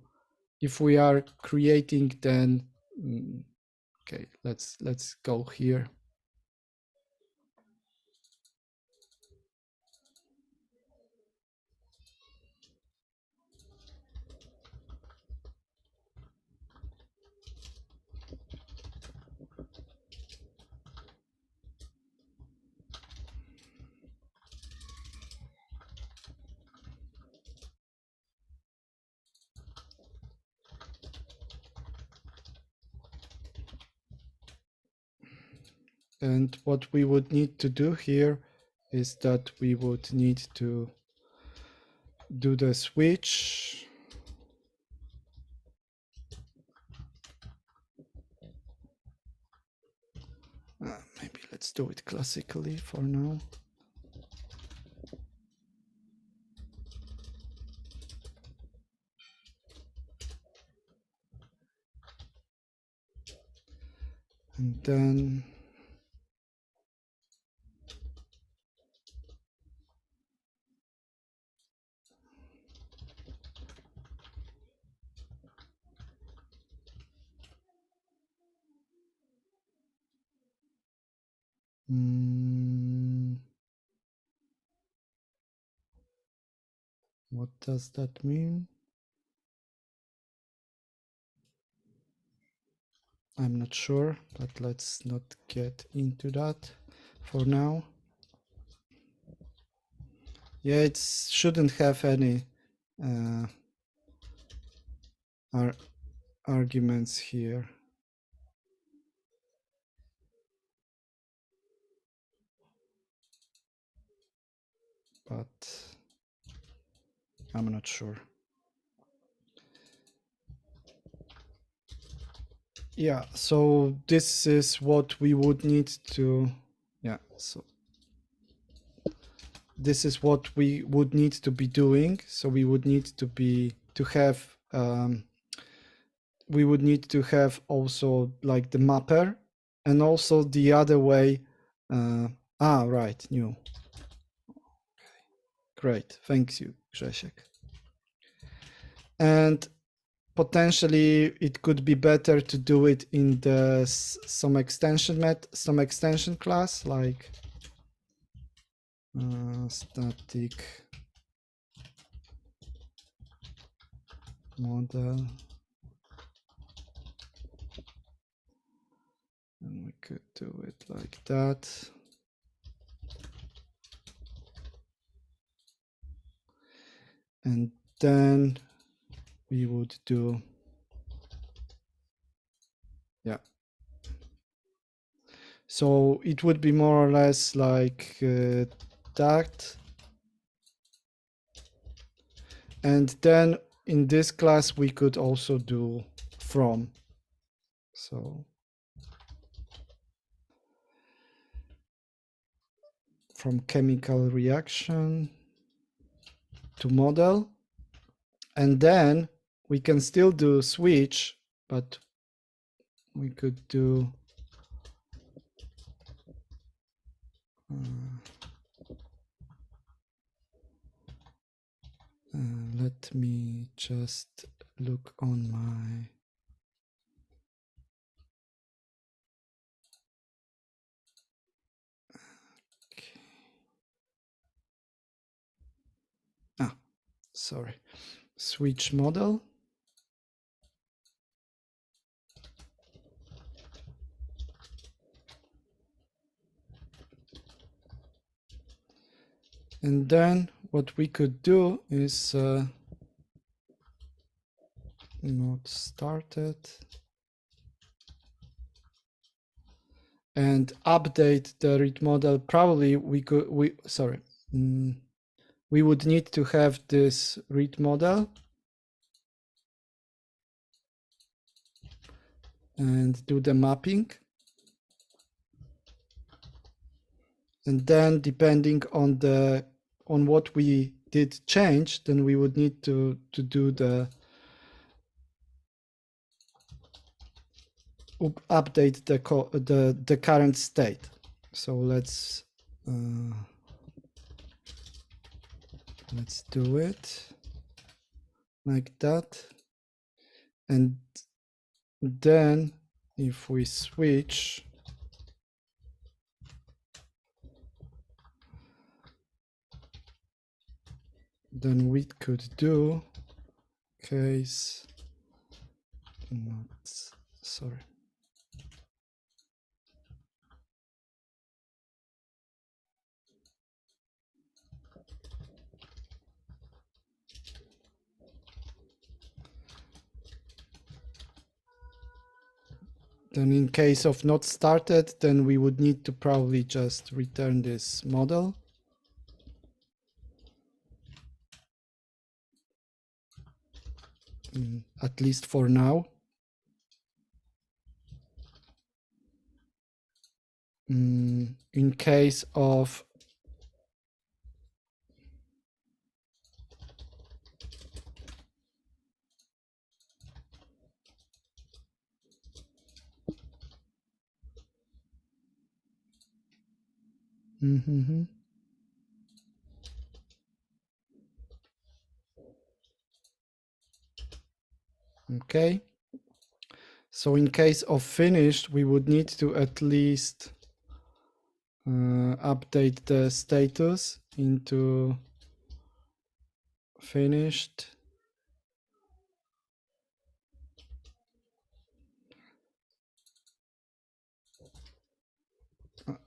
if we are creating, then okay, let's go here. And what we would need to do here is that we would need to do the switch. Maybe let's do it classically for now. And then what does that mean? I'm not sure, but let's not get into that for now. Yeah, it shouldn't have any arguments here. But I'm not sure. Yeah, so this is what we would need to, yeah, so this is what we would need to be doing. So we would need to have we would need to have also like the mapper, and also the other way. Right, new. Great, thanks you, Grzesiek. And potentially it could be better to do it in the some extension class, like static model, and we could do it like that. And then we would do, yeah. So it would be more or less like that. And then in this class, we could also do from. So from chemical reaction to model. And then we can still do switch, but we could do let me just look on my sorry, switch model. And then what we could do is not started and update the read model. Probably we could, we would need to have this read model and do the mapping. And then depending on what we did change, then we would need to do the update the current state. So let's do it like that. And then if we switch, then we could do case not, sorry. Then in case of not started, then we would need to probably just return this model. At least for now. In case of okay. So in case of finished, we would need to at least update the status into finished. Okay.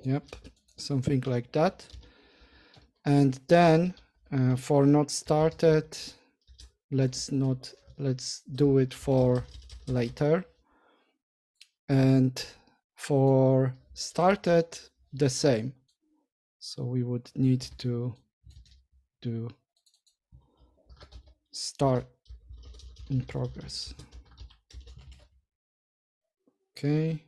Yep, something like that. And then for not started, let's do it for later. And for started, the same. So we would need to do start in progress. Okay.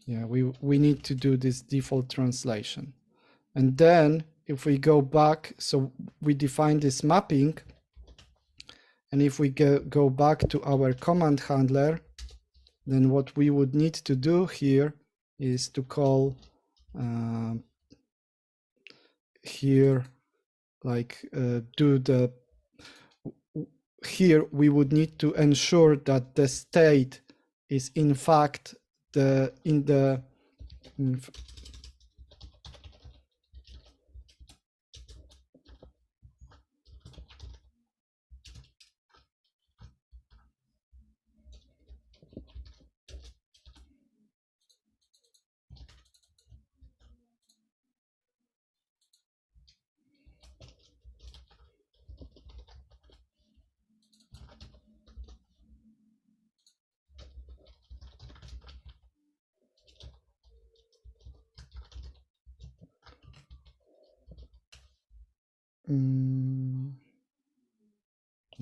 Yeah, we need to do this default translation. And then if we go back, so we define this mapping. And if we go back to our command handler, then what we would need to do here is to call here, like do the, here we would need to ensure that the state is in fact in the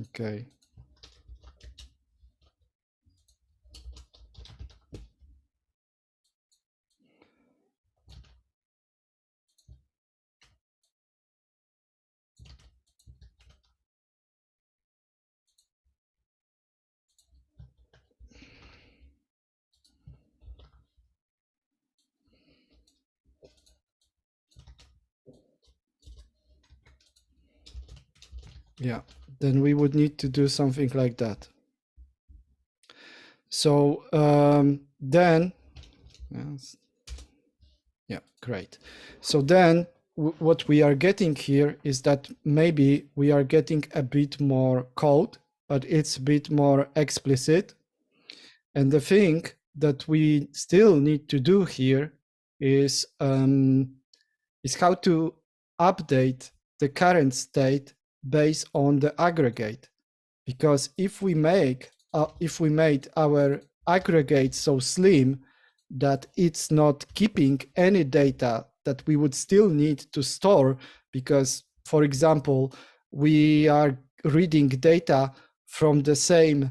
okay. Yeah, then we would need to do something like that. So then, yes, yeah, great. So then what we are getting here is that maybe we are getting a bit more code, but it's a bit more explicit. And the thing that we still need to do here is how to update the current state based on the aggregate. Because if we made our aggregate so slim that it's not keeping any data that we would still need to store, because, for example, we are reading data from the same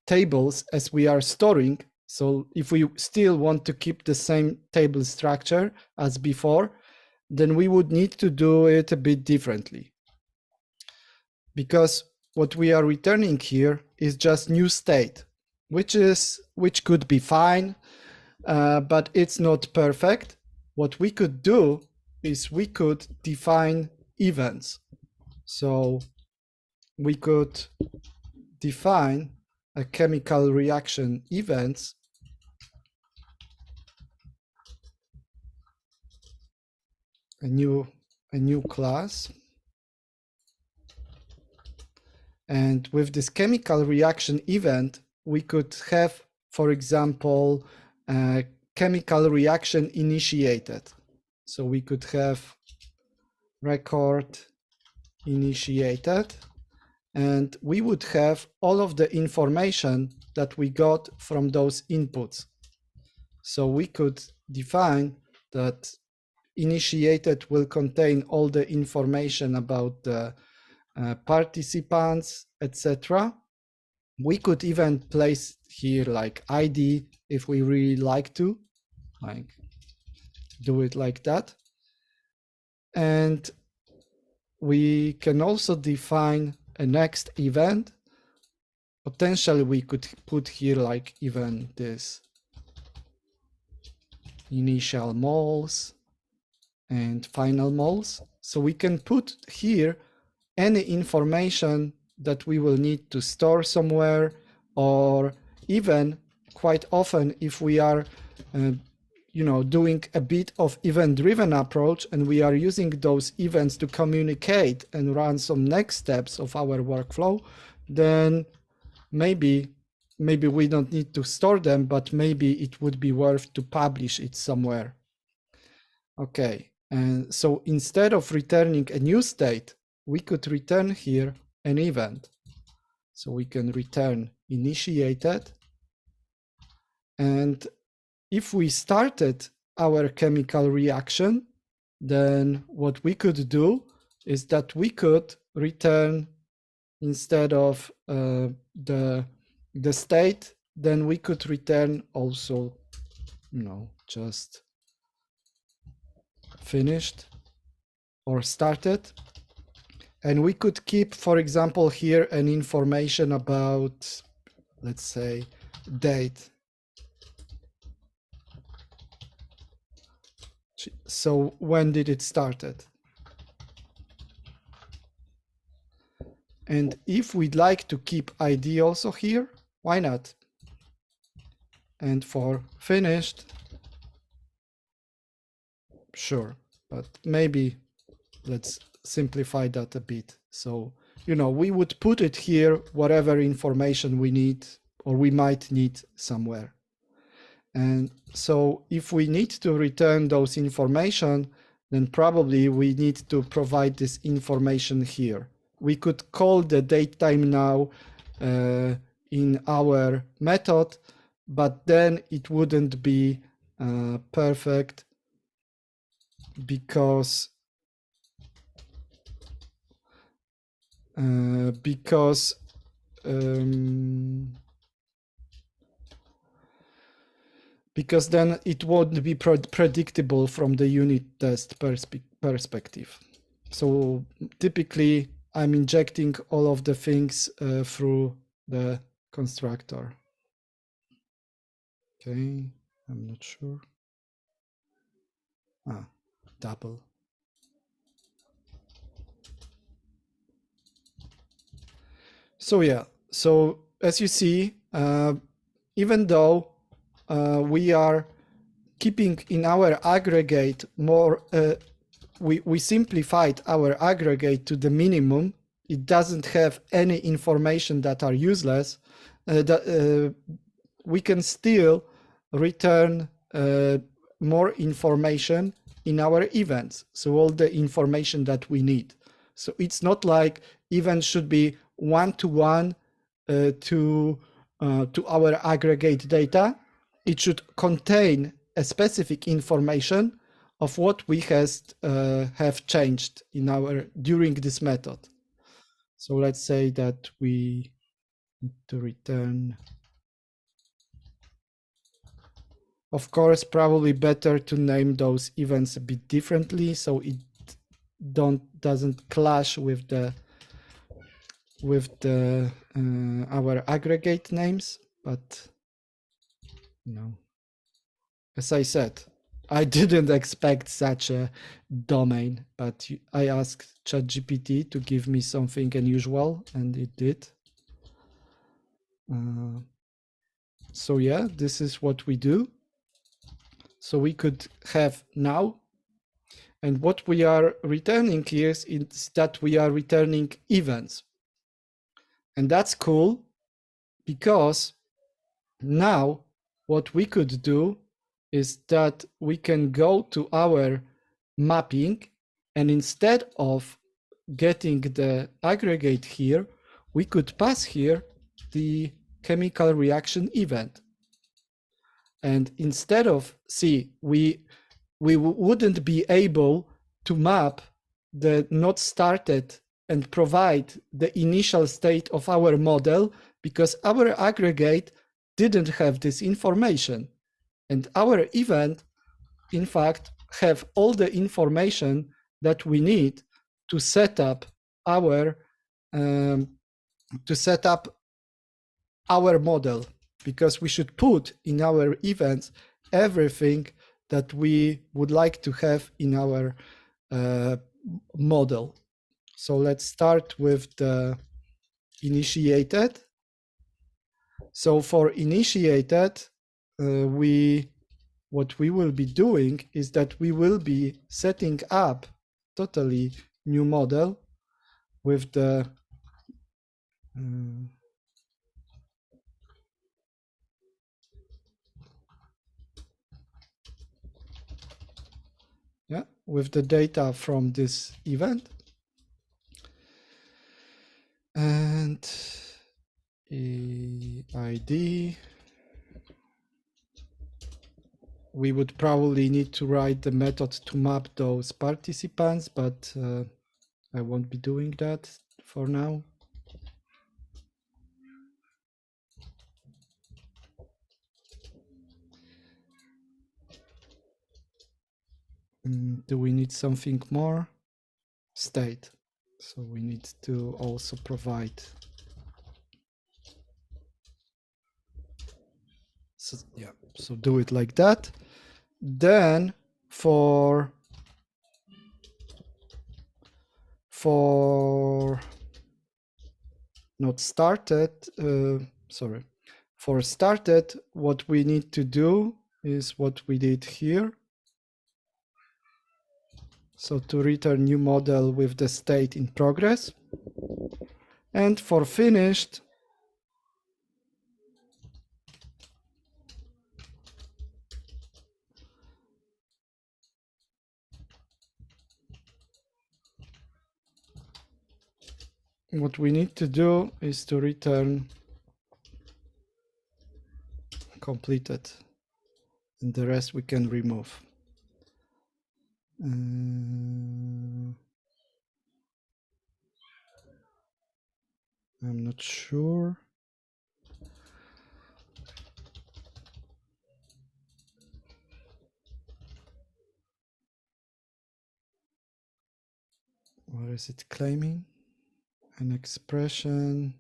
tables as we are storing. So if we still want to keep the same table structure as before, then we would need to do it a bit differently. Because what we are returning here is just new state, which could be fine, but it's not perfect. What we could do is we could define events. So we could define a chemical reaction events, a new class. And with this chemical reaction event, we could have, for example, a chemical reaction initiated. So we could have record initiated, and we would have all of the information that we got from those inputs. So we could define that initiated will contain all the information about the participants, etc. We could even place here like ID if we really like to, like do it like that. And we can also define a next event. Potentially we could put here like even this initial moles and final moles. So we can put here any information that we will need to store somewhere, or even quite often if we are doing a bit of event-driven approach and we are using those events to communicate and run some next steps of our workflow, then maybe we don't need to store them, but maybe it would be worth to publish it somewhere. Okay, and so instead of returning a new state, we could return here an event. So we can return initiated. And if we started our chemical reaction, then what we could do is that we could return, instead of the state, then we could return also, just finished or started. And we could keep, for example, here an information about, let's say, date. So when did it started? And if we'd like to keep ID also here, why not? And for finished, sure, but maybe let's simplify that a bit. So, we would put it here, whatever information we need or we might need somewhere. And so if we need to return those information, then probably we need to provide this information here. We could call the datetime now in our method, but then it wouldn't be perfect because then it won't be predictable from the unit test perspective. So typically I'm injecting all of the things through the constructor. Okay, I'm not sure. Double. So yeah, so as you see, even though we are keeping in our aggregate more, we simplified our aggregate to the minimum. It doesn't have any information that are useless. We can still return more information in our events. So all the information that we need. So it's not like events should be one-to-one to our aggregate data. It should contain a specific information of what we have changed in our during this method. So let's say that we need to return. Of course, probably better to name those events a bit differently so it doesn't clash with the our aggregate names, but you know, as I said, I didn't expect such a domain, but I asked ChatGPT to give me something unusual, and it did. So yeah, this is what we do. So we could have now, and what we are returning here is that we are returning events. And that's cool because now what we could do is that we can go to our mapping, and instead of getting the aggregate here, we could pass here the chemical reaction event. And instead of, see, we wouldn't be able to map the not started and provide the initial state of our model because our aggregate didn't have this information. And our event, in fact, have all the information that we need to set up our model, because we should put in our events everything that we would like to have in our model. So let's start with the initiated. So for initiated, what we will be doing is that we will be setting up totally new model with the with the data from this event, and ID. We would probably need to write the method to map those participants, but I won't be doing that for now. Do we need something more? State. So we need to also provide. So, yeah, so do it like that. Then for not started, sorry, for started, what we need to do is what we did here. So to return new model with the state in progress. And for finished, what we need to do is to return completed, and the rest we can remove. I'm not sure. What is it claiming? An expression.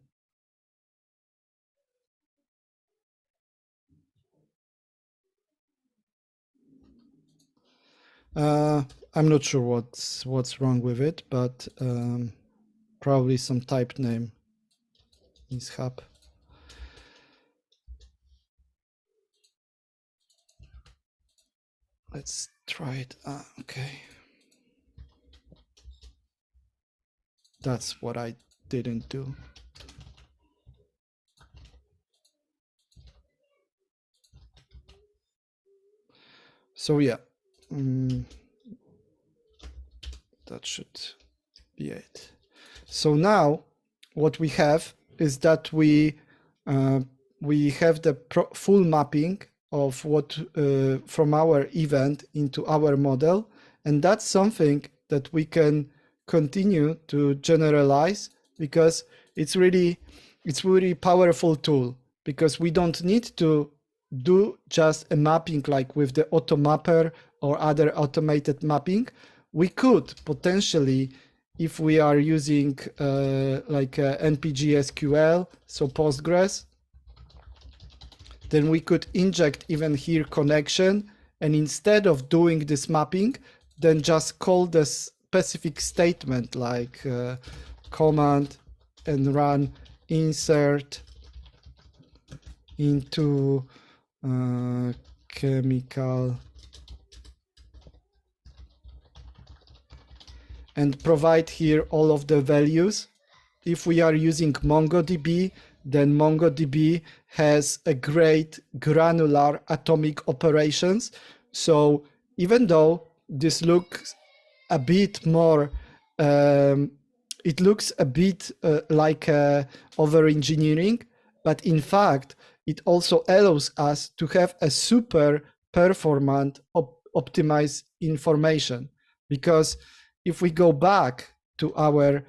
I'm not sure what's wrong with it, but probably some type name. is hub. Let's try it. Okay. That's what I didn't do. So yeah, that should be it. So now what we have is that we have the full mapping of what from our event into our model, and that's something that we can continue to generalize because it's really powerful tool, because we don't need to do just a mapping like with the automapper or other automated mapping. We could potentially, if we are using like NPG SQL, so Postgres, then we could inject even here connection, and instead of doing this mapping, then just call the specific statement like command and run insert into chemical and provide here all of the values. If we are using MongoDB, then MongoDB has a great granular atomic operations. So even though this looks a bit more, it looks a bit like over engineering, but in fact, it also allows us to have a super performant optimized information. Because if we go back to our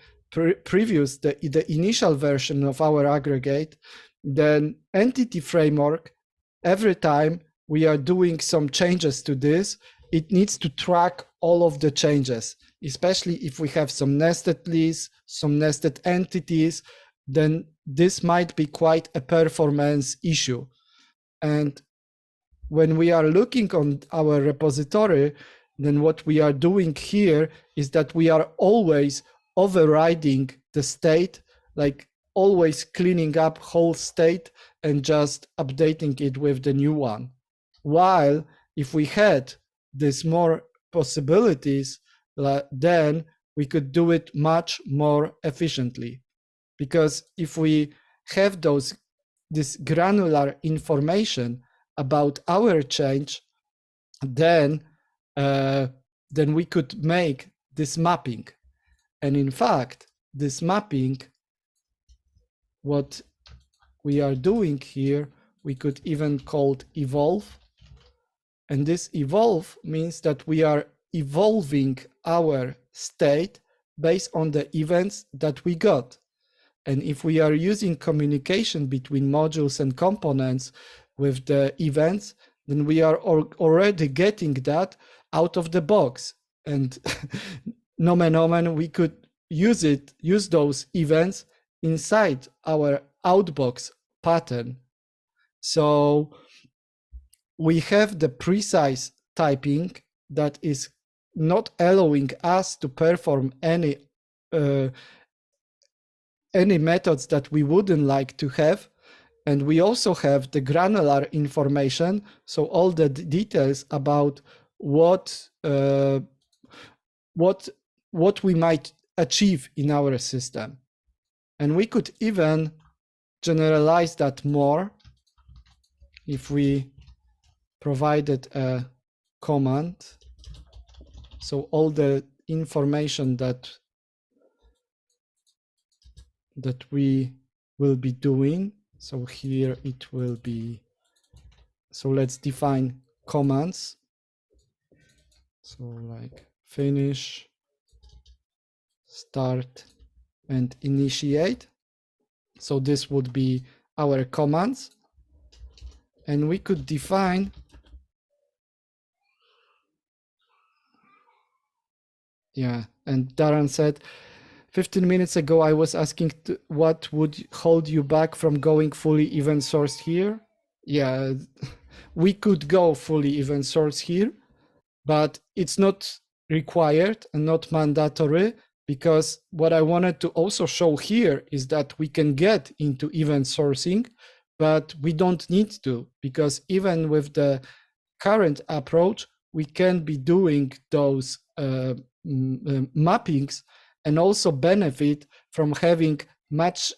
previous, the initial version of our aggregate, then entity framework, every time we are doing some changes to this, it needs to track all of the changes, especially if we have some nested lists, some nested entities, then this might be quite a performance issue. And when we are looking on our repository, then what we are doing here is that we are always overriding the state, like always cleaning up whole state and just updating it with the new one. While if we had this more possibilities, then we could do it much more efficiently. Because if we have this granular information about our change, then we could make this mapping. And in fact, this mapping, what we are doing here, we could even call it evolve. And this evolve means that we are evolving our state based on the events that we got. And if we are using communication between modules and components with the events, then we are already getting that out of the box. And nomen omen, we could use those events inside our outbox pattern. So we have the precise typing that is not allowing us to perform any methods that we wouldn't like to have. And we also have the granular information, so all the details about what we might achieve in our system. And we could even generalize that more if we provided a command. So all the information that we will be doing. So here it will be, so let's define commands. So like finish, start, and initiate. So this would be our commands. And we could define, yeah, and Darren said, 15 minutes ago, I was asking what would hold you back from going fully event sourced here. Yeah, we could go fully event sourced here, but it's not required and not mandatory. because what I wanted to also show here is that we can get into event sourcing, but we don't need to, because even with the current approach, we can be doing those mappings and also benefit from having much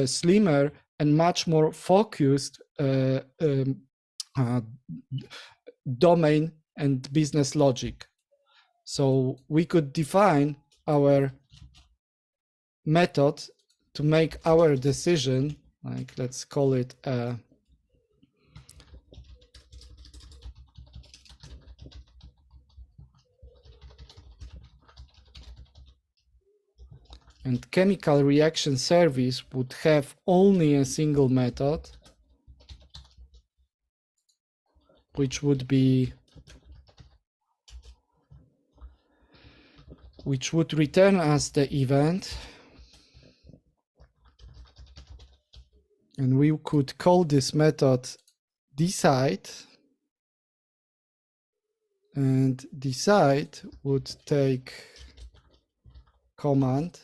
slimmer and much more focused uh, domain and business logic. So we could define our method to make our decision, like let's call it and chemical reaction service would have only a single method, which would return us the event, and we could call this method decide, and decide would take command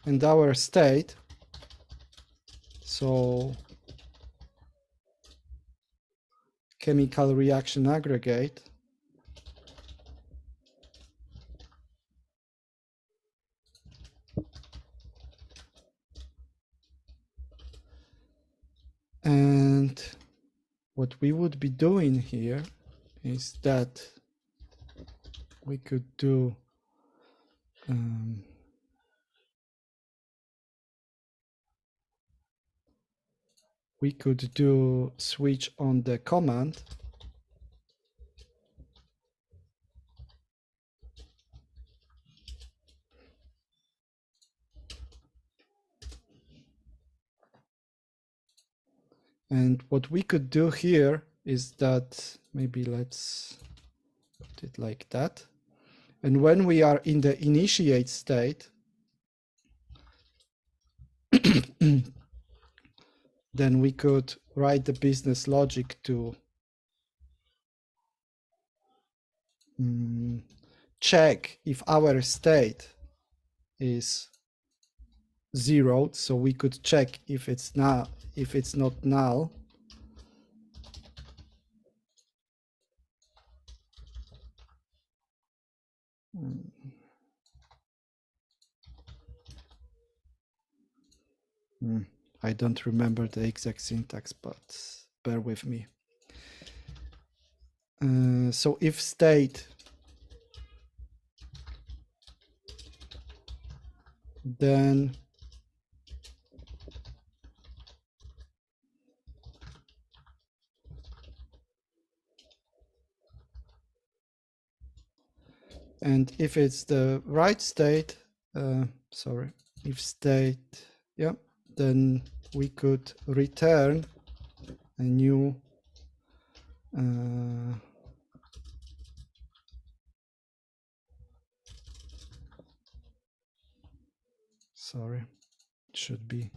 and our state, so chemical reaction aggregate, and what we would be doing here is that we could do switch on the command, and what we could do here is that maybe let's put it like that, and when we are in the initiate state, then we could write the business logic to check if our state is zeroed. So we could check if it's not null. I don't remember the exact syntax, but bear with me. So if state, then and if it's the right state, sorry, if state, yeah, then we could return a new sorry, it should be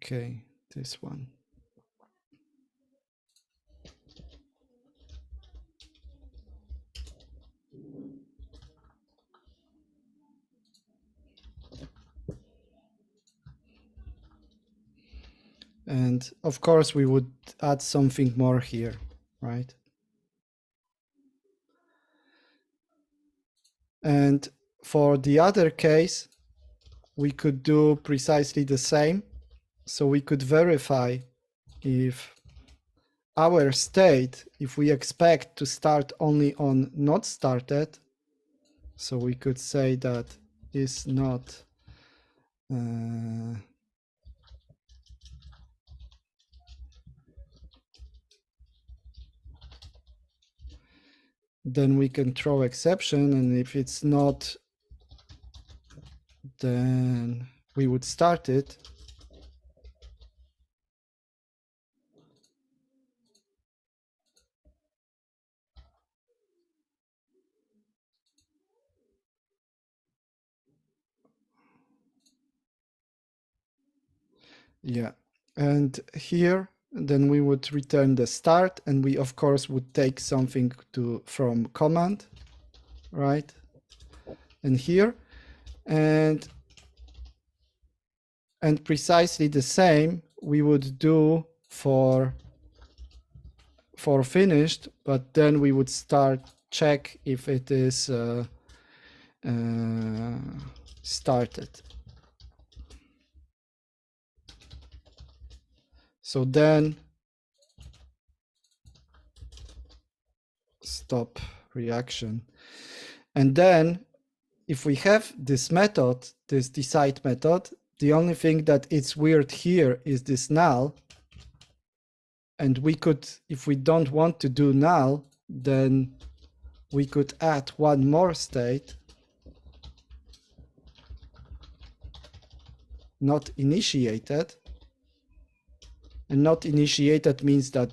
okay, this one. And of course, we would add something more here, right? And for the other case, we could do precisely the same. So we could verify if our state, if we expect to start only on not started, so we could say that is not then we can throw exception, and if it's not, then we would start it. Yeah. And here, then we would return the start, and we of course would take something from command, right? And here, and precisely the same we would do for finished, but then we would start check if it is started. So then stop reaction. And then if we have this method, this decide method, the only thing that it's weird here is this null. And we could, if we don't want to do null, then we could add one more state, not initiated. And not initiated means that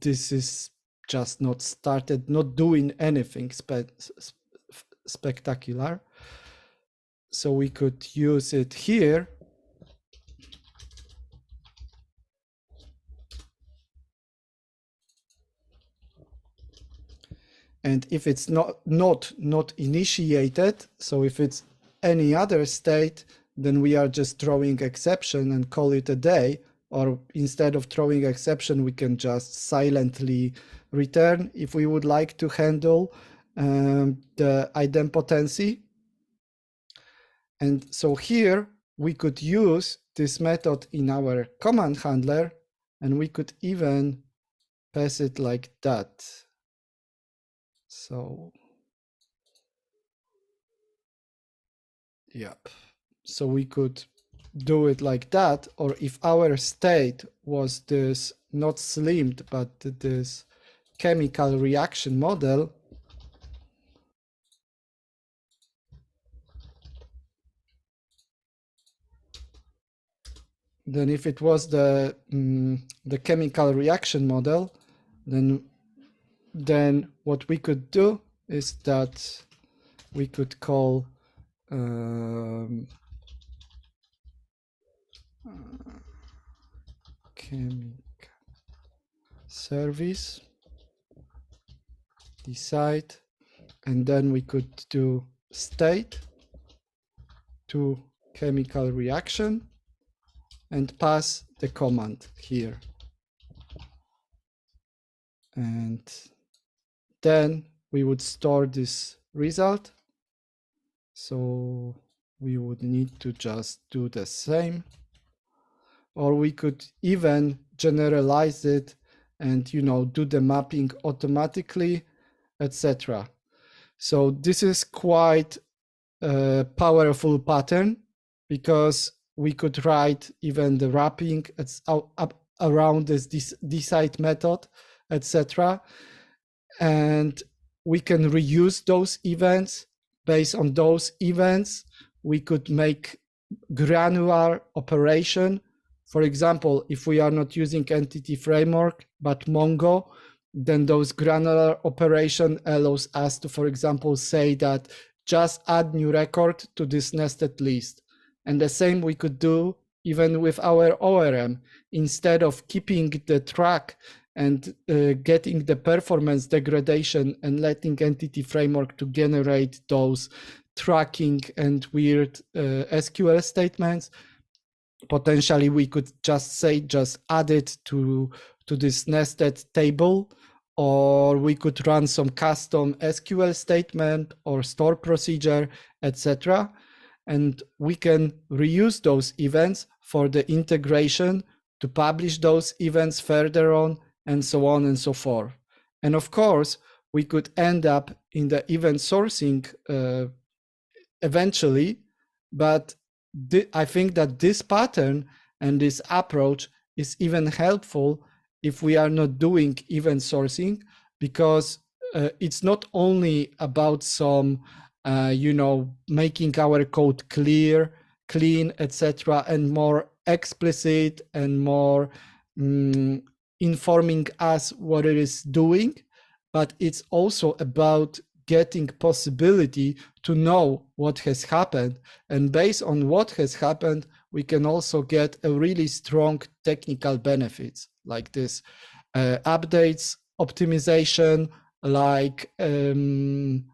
this is just not started, not doing anything spectacular. So we could use it here. And if it's not initiated, so if it's any other state, then we are just throwing exception and call it a day. Or instead of throwing exception, we can just silently return if we would like to handle the idempotency. And so here we could use this method in our command handler, and we could even pass it like that. So, yep. So we could do it like that, or if our state was this not slimmed, but this chemical reaction model, then if it was the chemical reaction model, then what we could do is that we could call chemical service decide, and then we could do state to chemical reaction and pass the command here. And then we would store this result. So we would need to just do the same. Or we could even generalize it and, do the mapping automatically, etc. So this is quite a powerful pattern, because we could write even the wrapping around this decide method, etc. And we can reuse those events. Based on those events, we could make granular operation. For example, if we are not using entity framework, but Mongo, then those granular operation allows us to, for example, say that just add new record to this nested list. And the same we could do even with our ORM. Instead of keeping the track and getting the performance degradation and letting entity framework to generate those tracking and weird SQL statements, potentially we could just say, just add it to this nested table, or we could run some custom SQL statement or store procedure, etc. And we can reuse those events for the integration to publish those events further on, and so on and so forth. And of course, we could end up in the event sourcing eventually, but I think that this pattern and this approach is even helpful if we are not doing event sourcing, because it's not only about some, making our code clear, clean, etc., and more explicit and more informing us what it is doing, but it's also about getting possibility to know what has happened. And based on what has happened, we can also get a really strong technical benefits like this updates, optimization, like in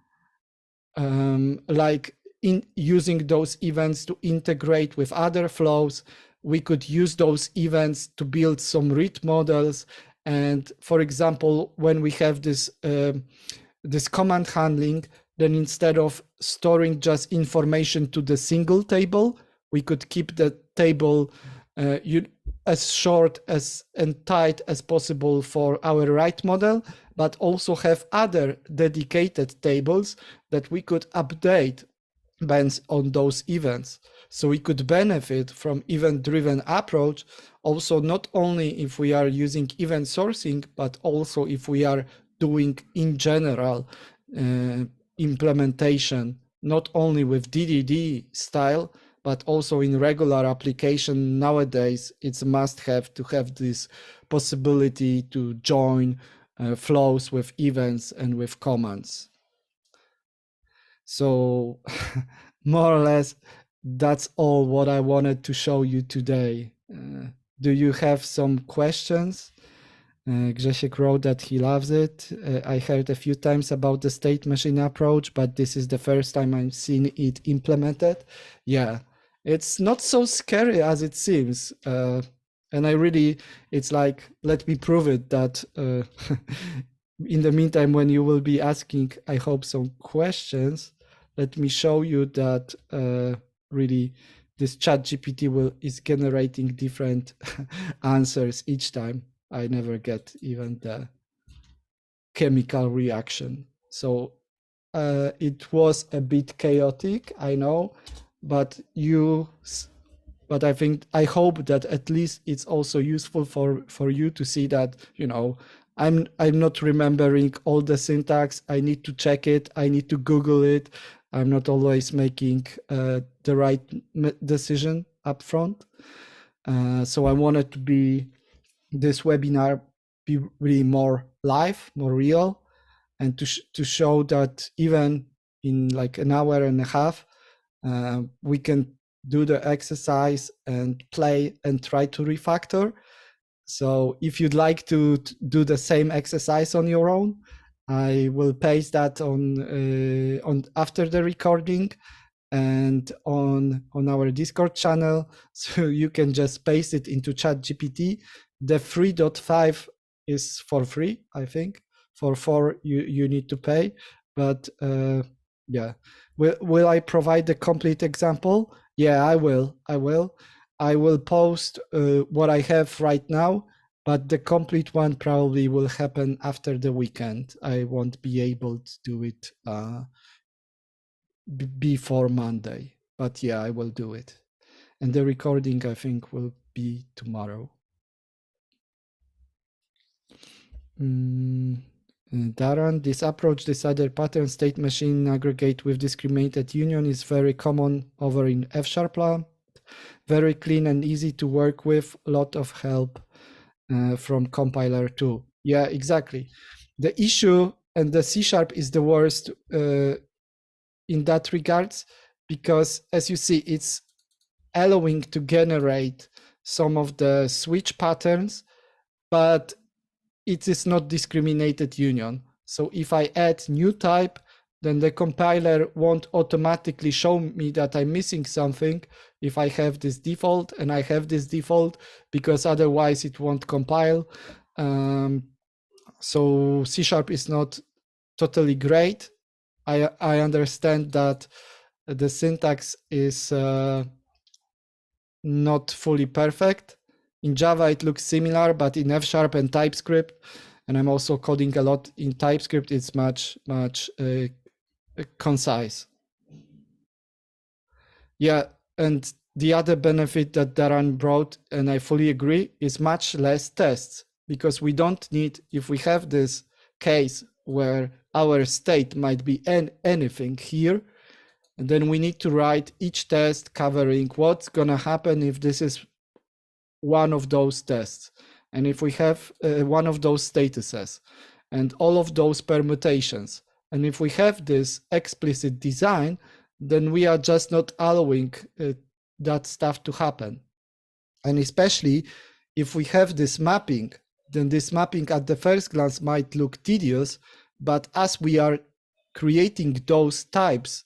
using those events to integrate with other flows. We could use those events to build some read models. And for example, when we have this this command handling, then instead of storing just information to the single table, we could keep the table as short as and tight as possible for our write model, but also have other dedicated tables that we could update based on those events. So we could benefit from event-driven approach also not only if we are using event sourcing, but also if we are doing in general implementation, not only with DDD style, but also in regular application nowadays. It's a must-have to have this possibility to join flows with events and with commands. So more or less, that's all what I wanted to show you today. Do you have some questions? Grzesiek wrote that he loves it. I heard a few times about the state machine approach, but this is the first time I've seen it implemented. Yeah, it's not so scary as it seems. And I really, it's like, let me prove it that in the meantime, when you will be asking, I hope, some questions, let me show you that really this chat GPT is generating different answers each time. I never get even the chemical reaction. So it was a bit chaotic, I know, but I hope that at least it's also useful for you to see that, you know, I'm not remembering all the syntax. I need to check it. I need to Google it. I'm not always making the right decision up front. So I wanted to be this webinar be really more live, more real, and to show that even in like an hour and a half, we can do the exercise and play and try to refactor. So if you'd like to do the same exercise on your own, I will paste that on after the recording and on our Discord channel, so you can just paste it into ChatGPT. The 3.5 is for free, I think. For 4, you need to pay. But yeah, will I provide the complete example? Yeah, I will. I will post what I have right now, but the complete one probably will happen after the weekend. I won't be able to do it before Monday, but yeah, I will do it. And the recording, I think, will be tomorrow. Darren, this approach, this other pattern state machine aggregate with discriminated union is very common over in F# land. Very clean and easy to work with, a lot of help from compiler too. Yeah, exactly. The issue, and the C# is the worst in that regards, because as you see, it's allowing to generate some of the switch patterns, but it is not discriminated union. So if I add new type, then the compiler won't automatically show me that I'm missing something if I have this default and I have this default, because otherwise it won't compile. So C# is not totally great. I understand that the syntax is not fully perfect. In Java, it looks similar, but in F# and TypeScript, and I'm also coding a lot in TypeScript, it's much concise. Yeah, and the other benefit that Darren brought, and I fully agree, is much less tests, because we don't need, if we have this case where our state might be anything here, and then we need to write each test covering what's gonna happen if this is one of those tests, and if we have one of those statuses and all of those permutations, And if we have this explicit design, then we are just not allowing that stuff to happen. And especially if we have this mapping, then this mapping at the first glance might look tedious, but as we are creating those types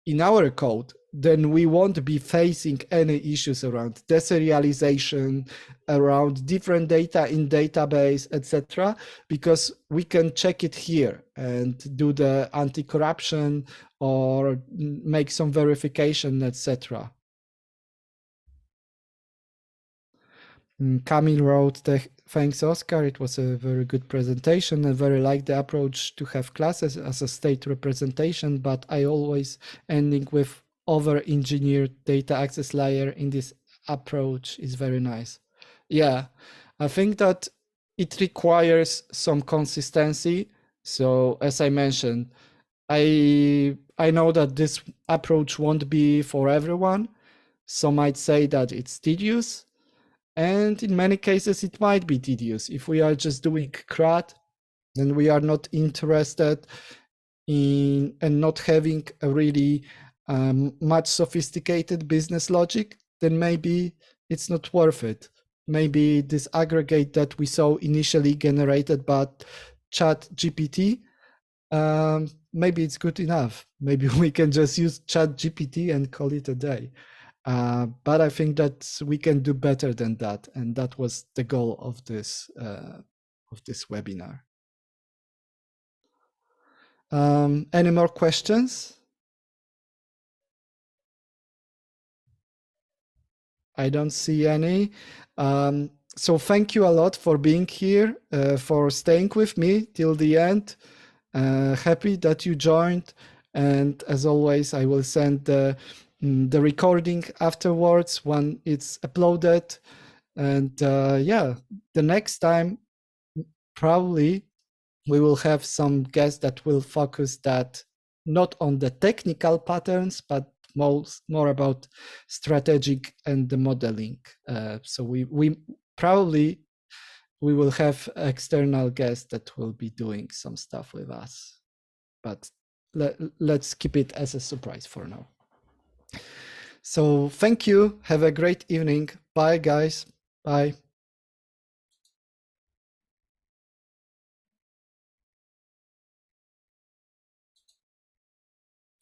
in our code, then we won't be facing any issues around deserialization, around different data in database, etc., because we can check it here and do the anti-corruption or make some verification, etc. Camille wrote, thanks, Oscar. It was a very good presentation. I very like the approach to have classes as a state representation, but I always ending with over-engineered data access layer in this approach is very nice. Yeah, I think that it requires some consistency. So as I mentioned, I know that this approach won't be for everyone. Some might say that it's tedious, and in many cases, it might be tedious. If we are just doing CRUD, then we are not interested in and not having a really much sophisticated business logic, then maybe it's not worth it. Maybe this aggregate that we saw initially generated by Chat GPT, maybe it's good enough. Maybe we can just use Chat GPT and call it a day. But I think that we can do better than that, and that was the goal of this webinar. Any more questions? I don't see any. So thank you a lot for being here, for staying with me till the end. Happy that you joined, and as always, I will send the recording afterwards when it's uploaded. And yeah, the next time probably we will have some guests that will focus that not on the technical patterns, but more about strategic and the modeling. So we probably we will have external guests that will be doing some stuff with us, but let's keep it as a surprise for now. So thank you. Have a great evening. Bye, guys. Bye.